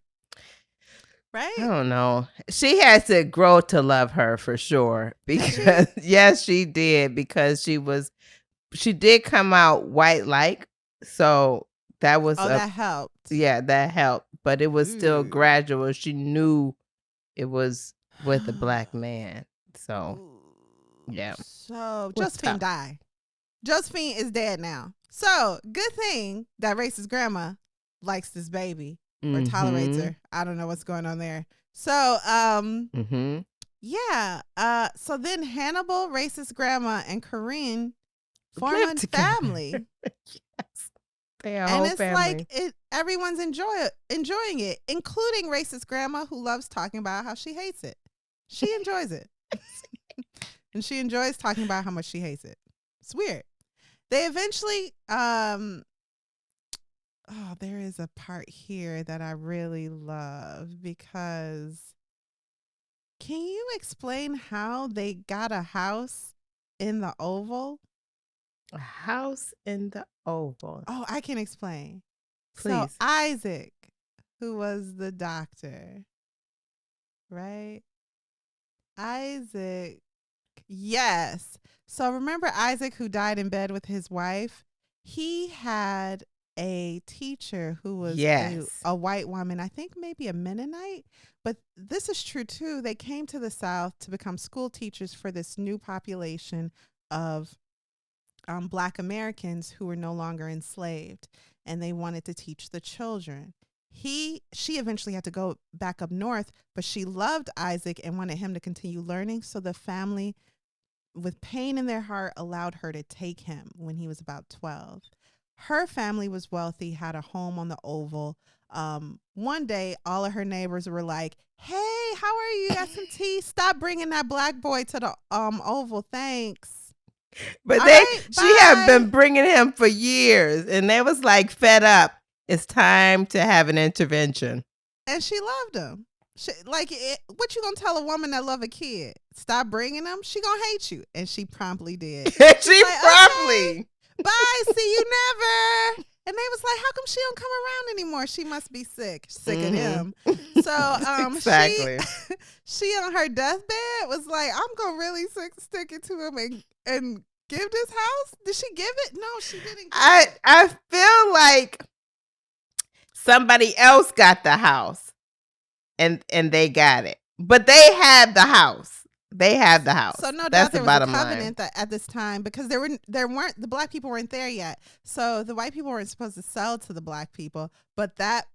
Right? I don't know. She has to grow to love her for sure. Because yes, she did. Because she did come out white-like. So that was that helped. Yeah, that helped. But it was still gradual. She knew it was with a black man. So, yeah. So, Josephine died. Josephine is dead now. So, good thing that racist grandma likes this baby or tolerates her. I don't know what's going on there. So, yeah. So then Hannibal, racist grandma, and Corinne form a family. Yes. They a and whole it's family. like everyone's enjoying it, including racist grandma who loves talking about how she hates it. She enjoys it. And she enjoys talking about how much she hates it. It's weird. They eventually, there is a part here that I really love because can you explain how they got a house in the Oval? A house in the Oval. Oh, I can explain. Please. So Isaac, who was the doctor, right? Isaac, yes. So remember Isaac who died in bed with his wife? He had a teacher who was a white woman, I think maybe a Mennonite, but this is true too. They came to the South to become school teachers for this new population of Black Americans who were no longer enslaved, and they wanted to teach the children. She eventually had to go back up north, but she loved Isaac and wanted him to continue learning. So the family, with pain in their heart, allowed her to take him when he was about 12. Her family was wealthy, had a home on the Oval. One day, all of her neighbors were like, "Hey, how are you? Got some tea? Stop bringing that black boy to the Oval. Thanks." But she bye. had been bringing him for years, and they was like fed up. It's time to have an intervention. And she loved him. What you gonna tell a woman that love a kid? Stop bringing him. She gonna hate you, and she promptly did. Promptly. Okay, bye. See you never. And they was like, how come she don't come around anymore? She must be sick of him. So exactly. she on her deathbed was like, I'm gonna really stick it to him and give this house. Did she give it? No, she didn't. I feel like somebody else got the house, and they got it, but they had the house. They had the house. So no doubt there was a covenant that at this time, because there weren't the black people weren't there yet. So the white people weren't supposed to sell to the black people, but that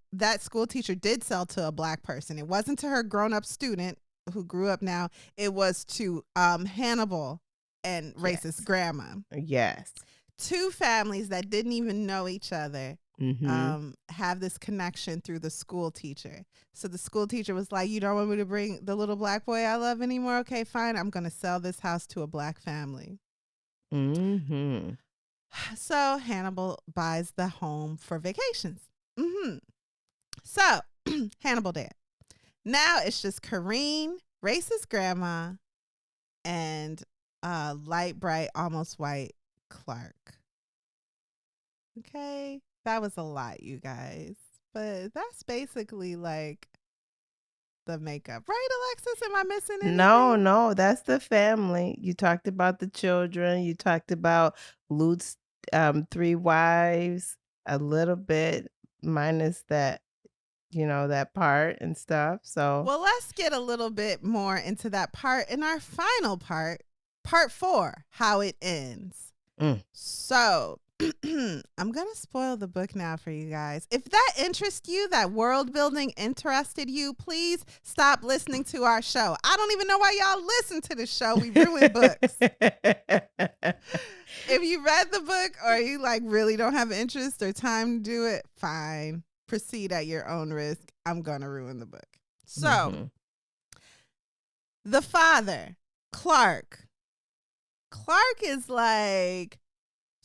school teacher did sell to a black person. It wasn't to her grown-up student who grew up now. It was to Hannibal and racist grandma. Yes. Two families that didn't even know each other. Have this connection through the school teacher. So the school teacher was like, you don't want me to bring the little black boy I love anymore? Okay, fine. I'm going to sell this house to a black family. So Hannibal buys the home for vacations. So Hannibal dead. Now it's just Kareen, racist grandma, and light, bright, almost white Clark. Okay. That was a lot, you guys. But that's basically like the makeup. Right, Alexis? Am I missing anything? No, that's the family. You talked about the children. You talked about Lute's 3 wives a little bit, minus that, that part and stuff. So, well, let's get a little bit more into that part in our final part 4, how it ends. So I'm going to spoil the book now for you guys. If that interests you, that world building interested you, please stop listening to our show. I don't even know why y'all listen to the show. We ruin books. If you read the book or you really don't have interest or time to do it, fine. Proceed at your own risk. I'm going to ruin the book. So the father, Clark is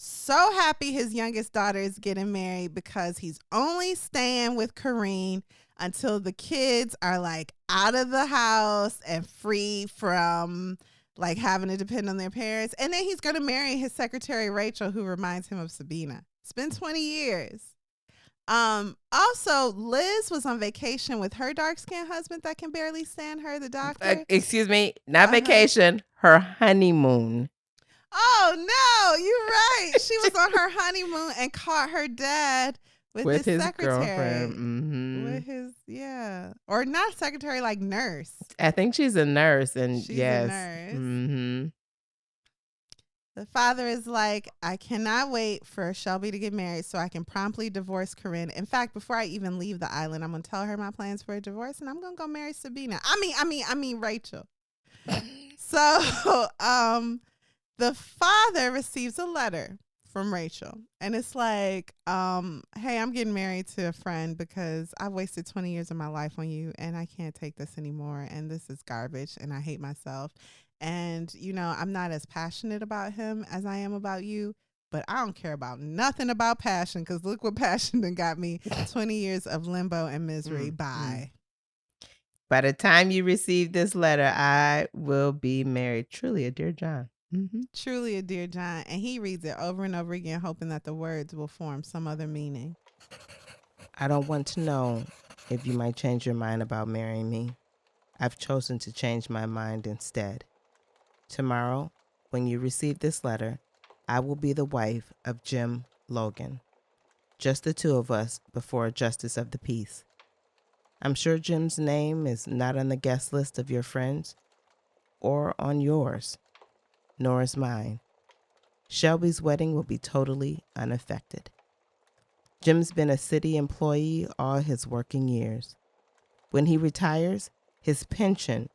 so happy his youngest daughter is getting married because he's only staying with Kareen until the kids are out of the house and free from having to depend on their parents. And then he's going to marry his secretary, Rachel, who reminds him of Sabina. It's been 20 years. Also, Liz was on vacation with her dark-skinned husband that can barely stand her, the doctor. Excuse me, not vacation, her honeymoon. Oh, no, you're right. She was on her honeymoon and caught her dad with his secretary. Girlfriend. With his, or not secretary, nurse. I think she's a nurse. And she's a nurse. The father is like, I cannot wait for Shelby to get married so I can promptly divorce Corinne. In fact, before I even leave the island, I'm going to tell her my plans for a divorce and I'm going to go marry Sabina. I mean, Rachel. So, The father receives a letter from Rachel, and it's like, hey, I'm getting married to a friend because I've wasted 20 years of my life on you, and I can't take this anymore, and this is garbage, and I hate myself. And, I'm not as passionate about him as I am about you, but I don't care about nothing about passion, because look what passion done got me. 20 years of limbo and misery. Bye. By the time you receive this letter, I will be married. Truly a dear John. Mm-hmm. Truly a dear John. And he reads it over and over again, hoping that the words will form some other meaning. I don't want to know if you might change your mind about marrying me. I've chosen to change my mind instead. Tomorrow, when you receive this letter, I will be the wife of Jim Logan. Just the two of us before a justice of the peace. I'm sure Jim's name is not on the guest list of your friends or on yours, nor is mine. Shelby's wedding will be totally unaffected. Jim's been a city employee all his working years. When he retires, his pension,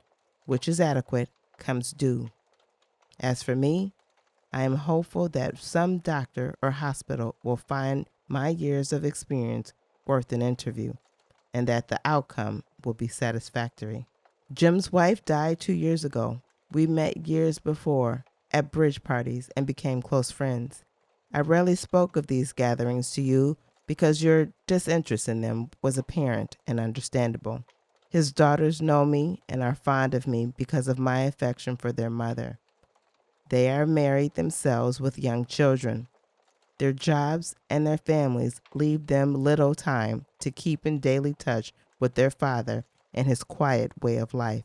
which is adequate, comes due. As for me, I am hopeful that some doctor or hospital will find my years of experience worth an interview, and that the outcome will be satisfactory. Jim's wife died 2 years ago. We met years before at bridge parties and became close friends. I rarely spoke of these gatherings to you because your disinterest in them was apparent and understandable. His daughters know me and are fond of me because of my affection for their mother. They are married themselves with young children. Their jobs and their families leave them little time to keep in daily touch with their father and his quiet way of life.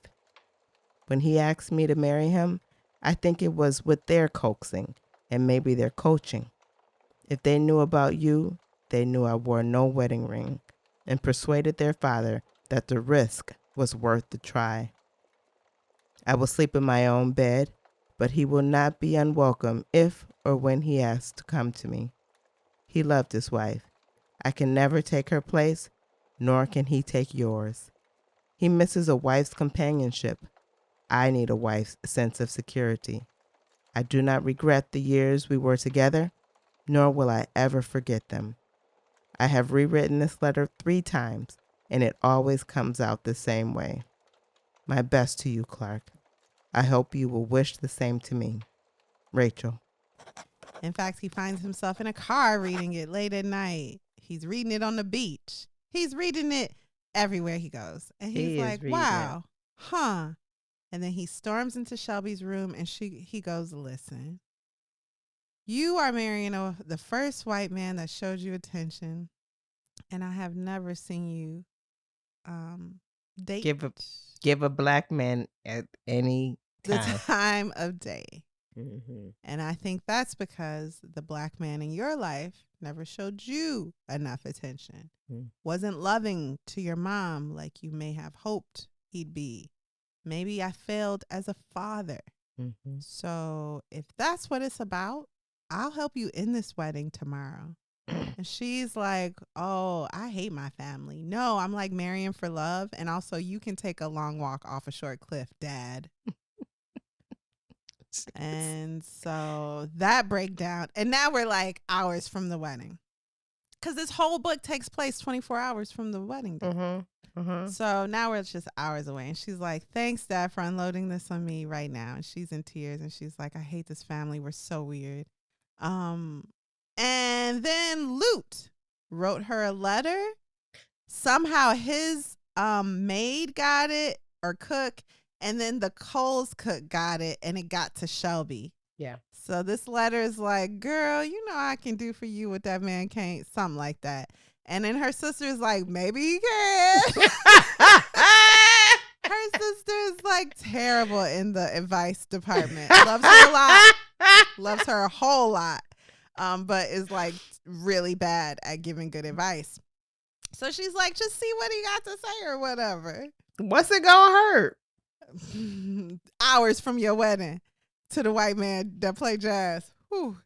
When he asked me to marry him, I think it was with their coaxing and maybe their coaching. If they knew about you, they knew I wore no wedding ring and persuaded their father that the risk was worth the try. I will sleep in my own bed, but he will not be unwelcome if or when he asks to come to me. He loved his wife. I can never take her place, nor can he take yours. He misses a wife's companionship. I need a wife's sense of security. I do not regret the years we were together, nor will I ever forget them. I have rewritten this letter 3 times, and it always comes out the same way. My best to you, Clark. I hope you will wish the same to me. Rachel. In fact, he finds himself in a car reading it late at night. He's reading it on the beach. He's reading it everywhere he goes. And he's like, wow, huh? And then he storms into Shelby's room and he goes, listen, you are marrying the first white man that showed you attention. And I have never seen you date. Give a black man at any time. The time of day. Mm-hmm. And I think that's because the black man in your life never showed you enough attention. Wasn't loving to your mom like you may have hoped he'd be. Maybe I failed as a father. Mm-hmm. So if that's what it's about, I'll help you in this wedding tomorrow. And she's like, oh, I hate my family. No, I'm like marrying for love. And also you can take a long walk off a short cliff, Dad. And so that breakdown. And now we're like hours from the wedding. Because this whole book takes place 24 hours from the wedding day. Mm-hmm. Mm-hmm. So now we're just hours away. And she's like, thanks, Dad, for unloading this on me right now. And she's in tears. And she's like, I hate this family. We're so weird. And then Lute wrote her a letter. Somehow his maid got it, or cook. And then the Coles cook got it, and it got to Shelby. Yeah. So this letter is like, girl, you know I can do for you what that man can't. Something like that. And then her sister is like, maybe he can. Her sister is like terrible in the advice department. Loves her a lot. Loves her a whole lot. But is like really bad at giving good advice. So she's like, just see what he got to say or whatever. What's it gonna hurt? Hours from your wedding to the white man that play jazz. Whew.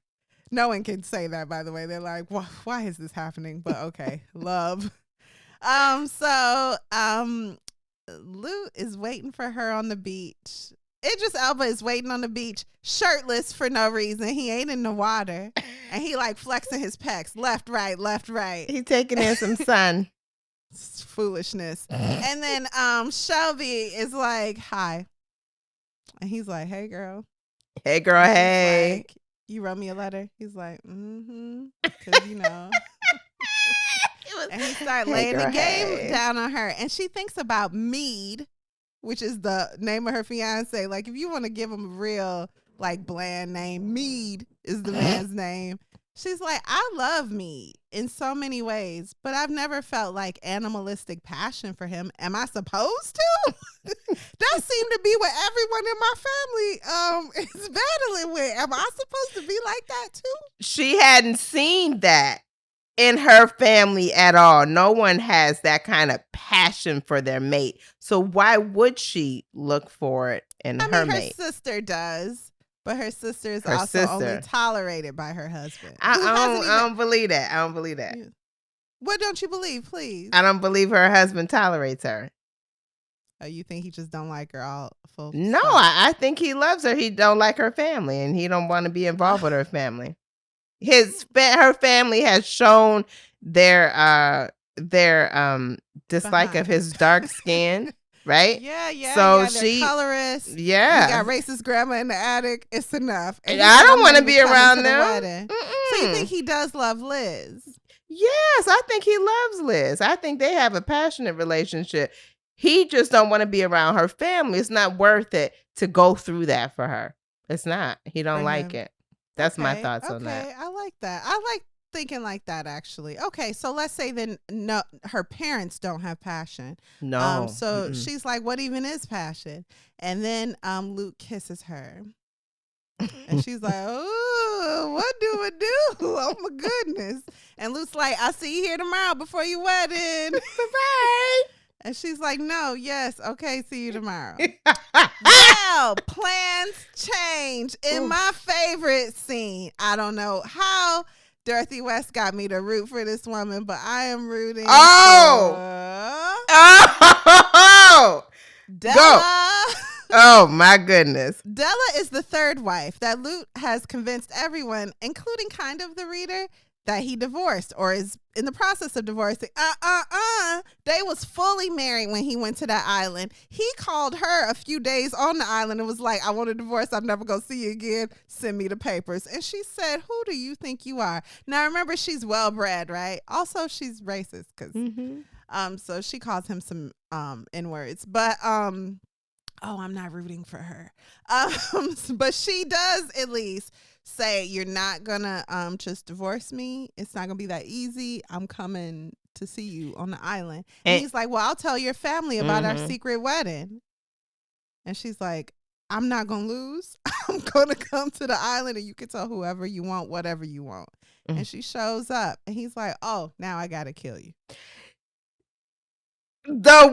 No one can say that, by the way. They're like, why is this happening? But okay, love. So Lou is waiting for her on the beach Idris Elba is waiting on the beach, shirtless for no reason. He ain't in the water. And he like flexing his pecs, left, right, left, right. He taking in some sun. It's foolishness. And then Shelby is like, hi. And he's like, hey, girl. Hey, girl, hey. Like, you wrote me a letter? He's like, mm-hmm. Because, you know. And he started laying the game down on her. And she thinks about Mead, which is the name of her fiance. Like, if you want to give him a real, like, bland name, Mead is the man's name. She's like, I love Mead in so many ways, but I've never felt like animalistic passion for him. Am I supposed to? That seemed to be what everyone in my family is battling with. Am I supposed to be like that too? She hadn't seen that in her family at all. No one has that kind of passion for their mate. So why would she look for it in her mate? Her sister does. But her sister is only tolerated by her husband. I don't believe that. I don't believe that. What don't you believe, please? I don't believe her husband tolerates her. Oh, you think he just don't like her all full? No, I think he loves her. He don't like her family, and he don't want to be involved with her family. Her family has shown their dislike of his dark skin. Right? Yeah. So she colorist. Yeah. You got racist grandma in the attic. It's enough. And I don't want to be around them. So you think he does love Liz? Yes, I think he loves Liz. I think they have a passionate relationship. He just don't want to be around her family. It's not worth it to go through that for her. It's not. He don't like it. That's my thoughts on that. Okay, I like that. I like thinking like that, actually. Okay, so let's say then no, her parents don't have passion. No. So she's like, what even is passion? And then Luke kisses her. And she's like, oh, what do we do? Oh my goodness. And Luke's like, I'll see you here tomorrow before your wedding. Bye-bye. And she's like, no, yes, okay, see you tomorrow. Well, plans change in my favorite scene. I don't know how Dorothy West got me to root for this woman, but I am rooting for Della. Go. Oh, my goodness. Della is the third wife that Luke has convinced everyone, including kind of the reader, that he divorced or is in the process of divorcing. They was fully married when he went to that island. He called her a few days on the island and was like, I want a divorce. I'm never going to see you again. Send me the papers. And she said, who do you think you are? Now, remember, she's well-bred, right? Also, she's racist because so she calls him some N-words. But I'm not rooting for her. But she does at least say, you're not gonna just divorce me. It's not gonna be that easy. I'm coming to see you on the island. And he's like, well, I'll tell your family about our secret wedding. And she's like, I'm not gonna lose. I'm gonna come to the island and you can tell whoever you want, whatever you want. And she shows up and he's like, oh, now I gotta kill you. The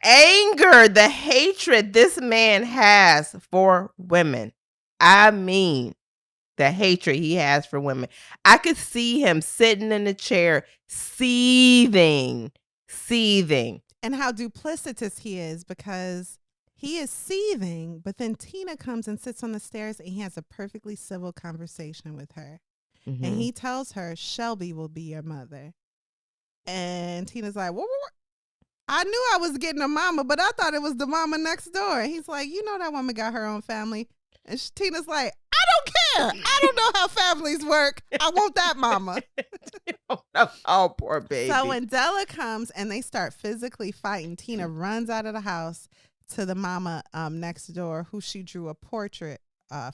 anger, the hatred this man has for women. I mean, the hatred he has for women. I could see him sitting in the chair, seething. And how duplicitous he is, because he is seething, but then Tina comes and sits on the stairs and he has a perfectly civil conversation with her. And he tells her, Shelby will be your mother. And Tina's like, what? I knew I was getting a mama, but I thought it was the mama next door. And he's like, you know that woman got her own family. And Tina's like, I don't care. I don't know how families work. I want that mama. Oh, poor baby. So when Della comes and they start physically fighting, Tina runs out of the house to the mama next door, who she drew a portrait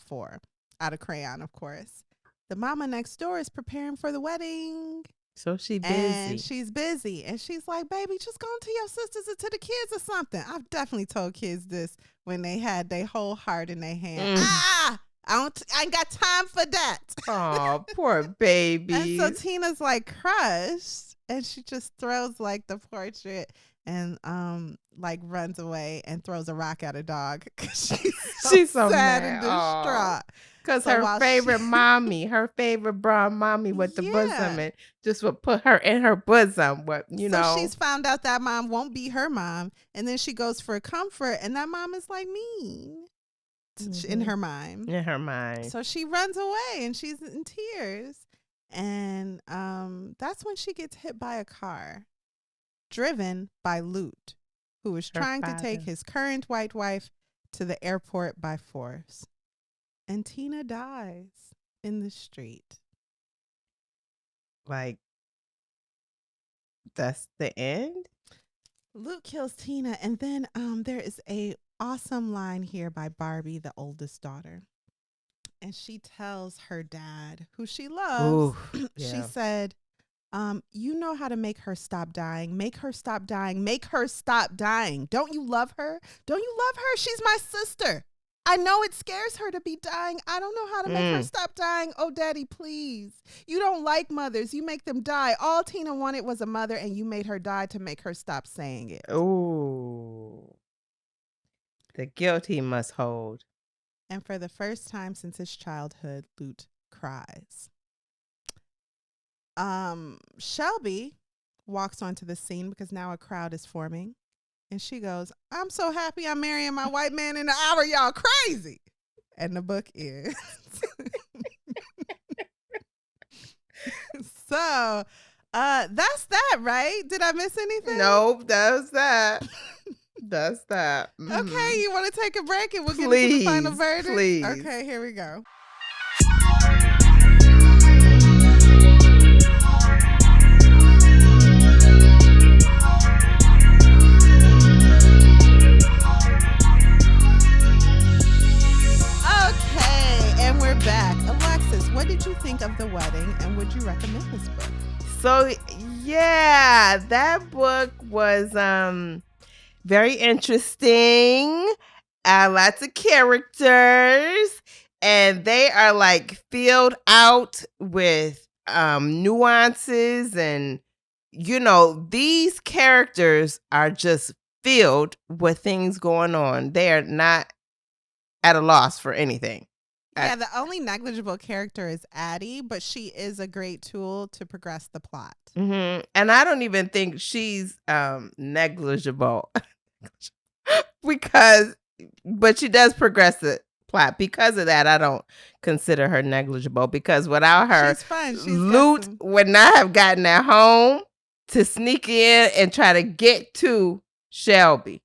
for, out of crayon, of course. The mama next door is preparing for the wedding. So she's busy. And she's busy. And she's like, baby, just go to your sisters or to the kids or something. I've definitely told kids this when they had their whole heart in their hand. I ain't got time for that. Oh, poor baby. And so Tina's like crushed. And she just throws like the portrait and like runs away and throws a rock at a dog because she's so sad mad and distraught. Because her favorite mommy, her favorite brown mommy with the bosom, and just would put her in her bosom. So she's found out that mom won't be her mom, and then she goes for comfort, and that mom is like mean in her mind. In her mind. So she runs away, and she's in tears, and that's when she gets hit by a car, driven by Lute, who is trying to take his current white wife to the airport by force. And Tina dies in the street. Like, that's the end? Luke kills Tina, and then there is a awesome line here by Barbie, the oldest daughter. And she tells her dad, who she loves, she said, you know how to make her stop dying. Make her stop dying. Make her stop dying. Don't you love her? Don't you love her? She's my sister. I know it scares her to be dying. I don't know how to make her stop dying. Oh, Daddy, please. You don't like mothers. You make them die. All Tina wanted was a mother, and you made her die to make her stop saying it. Ooh. The guilt he must hold. And for the first time since his childhood, Lute cries. Shelby walks onto the scene because now a crowd is forming. And she goes, I'm so happy I'm marrying my white man in an hour. Y'all crazy. And the book ends. So, that's that, right? Did I miss anything? Nope, that's that. That's that. Okay, you want to take a break and we'll get into the final verdict? Please. Okay, here we go. Back. Alexis, what did you think of The Wedding, and would you recommend this book? So, yeah, that book was very interesting. Lots of characters, and they are like filled out with nuances, and these characters are just filled with things going on. They are not at a loss for anything. Yeah, the only negligible character is Addie, but she is a great tool to progress the plot. Mm-hmm. And I don't even think she's negligible but she does progress the plot. Because of that, I don't consider her negligible, because without her, she's fun. Lute would not have gotten at home to sneak in and try to get to Shelby.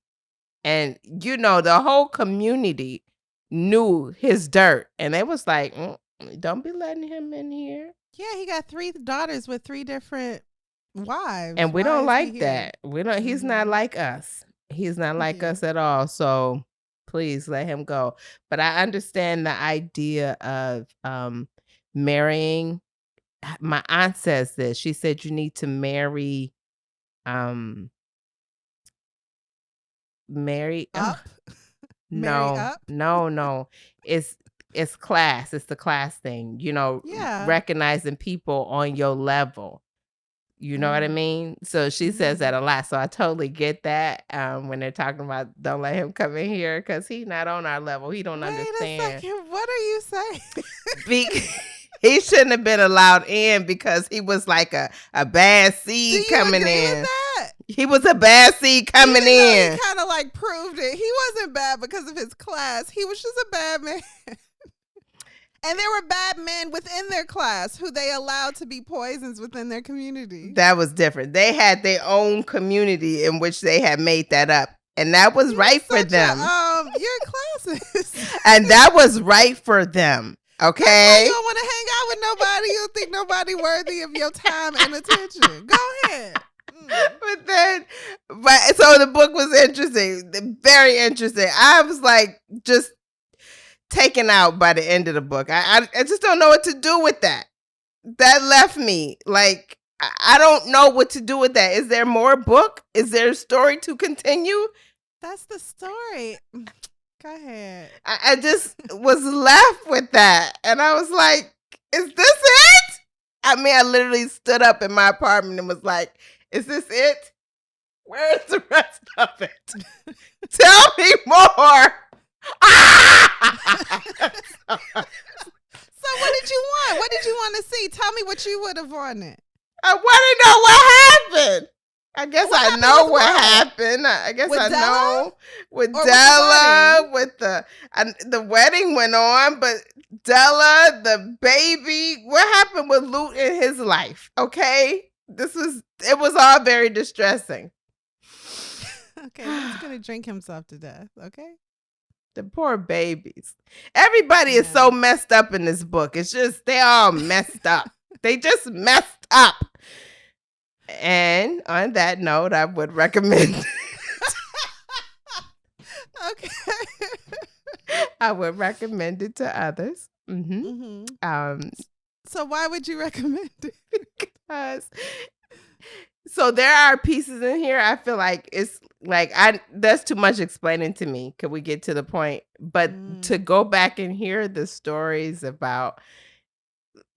And, the whole community knew his dirt, and they was like, don't be letting him in here. Yeah, he got 3 daughters with 3 different wives, and we don't like that. We don't. He's not like us. He's not like us at all. So please let him go. But I understand the idea of marrying. My aunt says this. She said you need to marry up. No. It's class. It's the class thing. Recognizing people on your level. You know what I mean? So she says that a lot. So I totally get that when they're talking about don't let him come in here because he's not on our level. He don't understand. Wait a second. What are you saying? He shouldn't have been allowed in because he was like a bad seed coming in. He was a bad seed coming in. He kind of like proved it. He wasn't bad because of his class. He was just a bad man. And there were bad men within their class who they allowed to be poisons within their community. That was different. They had their own community in which they had made that up. And that was right for them. You're classist. And that was right for them. Okay? You don't want to hang out with nobody. You don't think nobody worthy of your time and attention. Go ahead. But so the book was interesting. Very interesting. I was like just taken out by the end of the book. I just don't know what to do with that. That left me like, I don't know what to do with that. Is there more book? Is there a story to continue? That's the story. Go ahead. I just was left with that. And I was like, is this it? I mean, I literally stood up in my apartment and was like, is this it? Where's the rest of it? Tell me more. So what did you want? What did you want to see? Tell me what you would have wanted. I want to know what happened. I guess I know what happened. I guess I know with Della, with the wedding went on, but Della, the baby, what happened with Luke in his life? Okay, it was all very distressing. Okay, he's gonna drink himself to death. Okay. The poor babies. Everybody is so messed up in this book. It's just they all messed up. They just messed up. And on that note, I would recommend. Okay. I would recommend it to others. Mm-hmm. Mm-hmm. So why would you recommend it? Because so there are pieces in here. I feel like it's like that's too much explaining to me. Could we get to the point? But to go back and hear the stories about,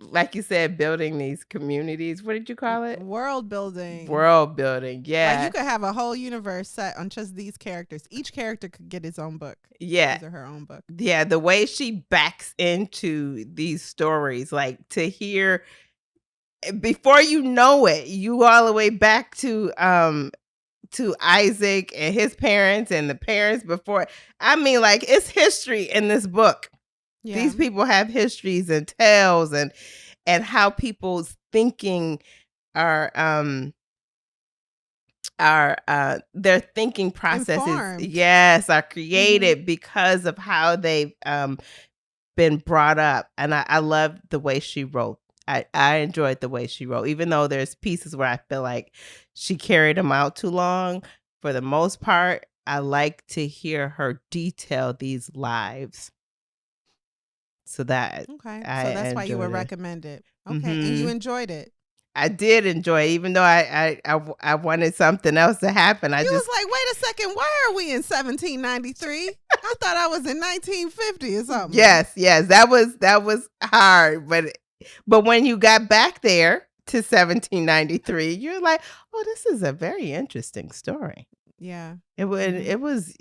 like you said, building these communities. What did you call it? World building. World building. Yeah. Like you could have a whole universe set on just these characters. Each character could get his own book. Yeah. His or her own book. Yeah. The way she backs into these stories, like to hear before you know it, you all the way back to Isaac and his parents and the parents before. I mean, like it's history in this book. Yeah. These people have histories and tales and how people's thinking are their thinking processes informed. Are created because of how they've been brought up. And I love the way she wrote. I enjoyed the way she wrote, even though there's pieces where I feel like she carried them out too long. For the most part, I like to hear her detail these lives. So that so that's why you would recommend it. Okay, mm-hmm. And you enjoyed it. I did enjoy it, even though I wanted something else to happen. Was like, wait a second, why are we in 1793? I thought I was in 1950 or something. Yes, that was hard, but when you got back there to 1793, you're like, oh, this is a very interesting story. Yeah, it was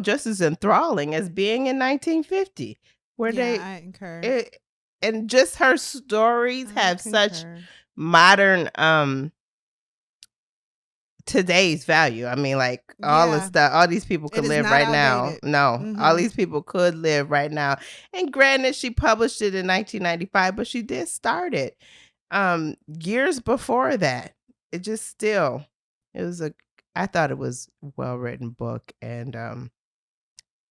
just as enthralling as being in 1950. I concur. And just her stories have such modern today's value. I mean, like all the stuff, all these people could live right outdated. Now. No, all these people could live right now. And granted, she published it in 1995, but she did start it years before that. I thought it was a well-written book, and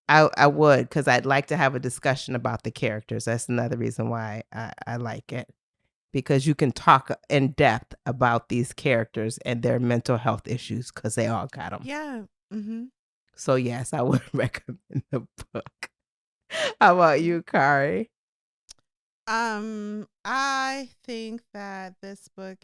I would, because I'd like to have a discussion about the characters. That's another reason why I like it, because you can talk in depth about these characters and their mental health issues, because they all got them. Yeah. Mm-hmm. So yes, I would recommend the book. How about you, Kari? I think that this book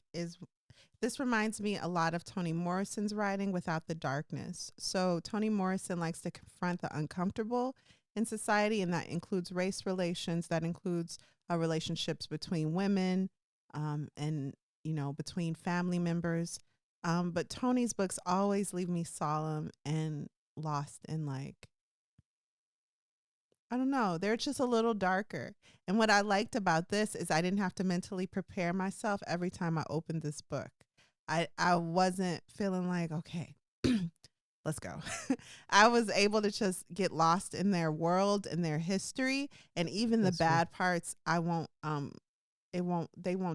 This reminds me a lot of Toni Morrison's writing without the darkness. So Toni Morrison likes to confront the uncomfortable in society, and that includes race relations, that includes relationships between women and, between family members. But Toni's books always leave me solemn and lost in I don't know, they're just a little darker. And what I liked about this is I didn't have to mentally prepare myself every time I opened this book. I wasn't feeling like, okay, let's go. I was able to just get lost in their world and their history, and even the bad parts, they won't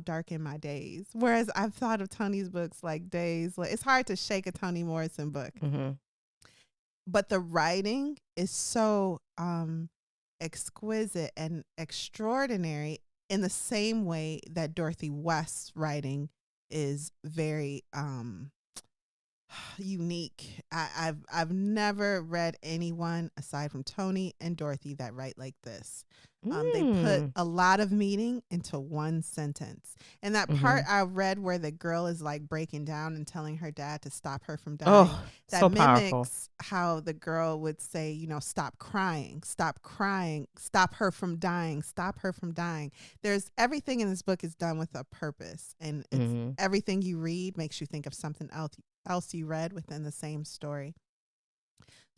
darken my days. Whereas I've thought of Toni's books like days. It's hard to shake a Toni Morrison book. Mm-hmm. But the writing is so exquisite and extraordinary in the same way that Dorothy West's writing is very unique. I've never read anyone aside from Toni and Dorothy that write like this. They put a lot of meaning into one sentence. And that part I read where the girl is like breaking down and telling her dad to stop her from dying. That so mimics powerful. How the girl would say, stop crying, stop her from dying, stop her from dying. There's everything in this book is done with a purpose, and it's everything you read makes you think of something else you read within the same story.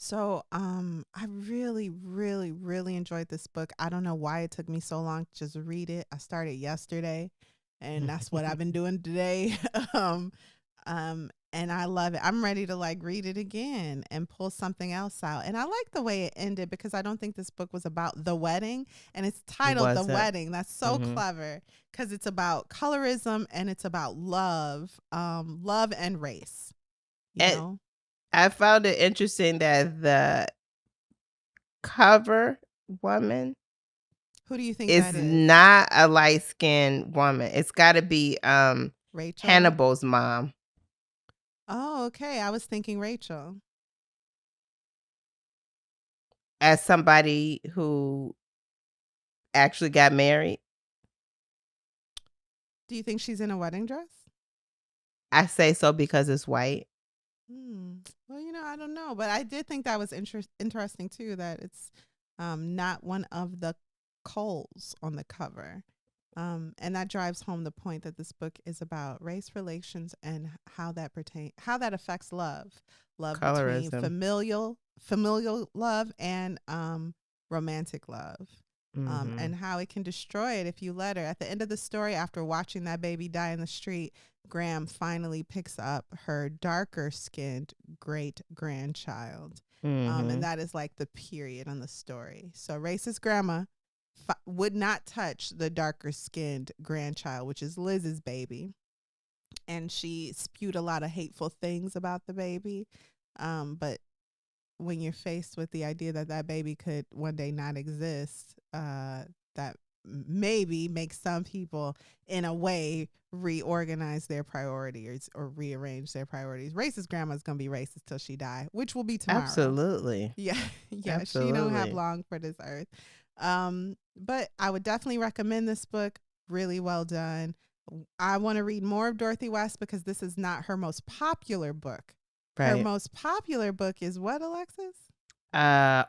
So I really, really, really enjoyed this book. I don't know why it took me so long to just read it. I started yesterday, and that's what I've been doing today. And I love it. I'm ready to like read it again and pull something else out. And I like the way it ended because I don't think this book was about the wedding, and it's titled The Wedding. That's so clever because it's about colorism and it's about love, love and race. You know? I found it interesting that the cover woman, who do you think that is? Not a light-skinned woman. It's got to be Rachel? Hannibal's mom. Oh, okay. I was thinking Rachel. As somebody who actually got married. Do you think she's in a wedding dress? I say so because it's white. Well, I don't know, but I did think that was interesting too, that it's not one of the Coles on the cover. And that drives home the point that this book is about race relations and how that affects love Colorism. Between familial love and romantic love. And how it can destroy it if you let her. At the end of the story, after watching that baby die in the street, Graham finally picks up her darker skinned great grandchild. And that is like the period on the story. So racist grandma would not touch the darker skinned grandchild, which is Liz's baby. And she spewed a lot of hateful things about the baby. But when you're faced with the idea that that baby could one day not exist, that maybe makes some people in a way reorganize their priorities or rearrange their priorities. Racist grandma's gonna be racist till she die, which will be tomorrow. Absolutely. Yeah. Absolutely. She don't have long for this earth. But I would definitely recommend this book. Really well done. I want to read more of Dorothy West because this is not her most popular book. Right. Her most popular book is what, Alexis? It's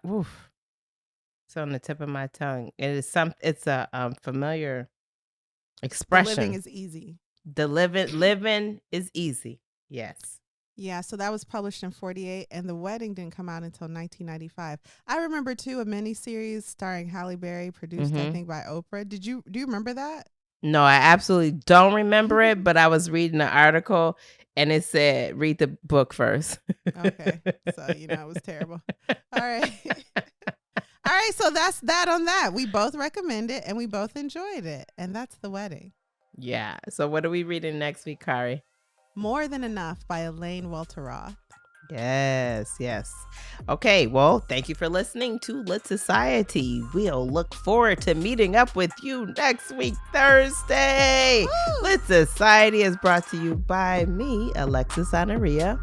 on the tip of my tongue. It's a familiar expression. The living is easy. The living is easy. Yes. Yeah, so that was published in 1948, and The Wedding didn't come out until 1995. I remember too a miniseries starring Halle Berry, produced I think by Oprah. Do you remember that? No, I absolutely don't remember it, but I was reading an article and it said read the book first. Okay, so it was terrible. All right. All right, so that's that on that. We both recommend it and we both enjoyed it, and that's The Wedding. Yeah. So what are we reading next week, Kari? More Than Enough by Elaine Walter Roth. Yes. Okay, well, thank you for listening to Lit Society. We'll look forward to meeting up with you next week, Thursday. Woo! Lit Society is brought to you by me, Alexis Anaria,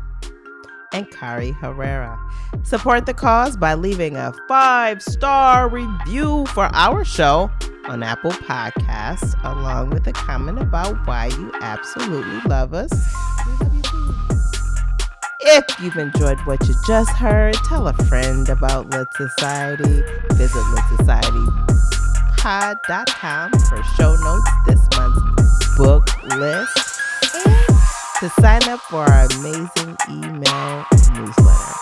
and Kari Herrera. Support the cause by leaving a 5-star review for our show on Apple Podcasts, along with a comment about why you absolutely love us. We love you too. If you've enjoyed what you just heard, tell a friend about Lit Society. Visit LitSocietyPod.com for show notes, this month's book list, and to sign up for our amazing email newsletter.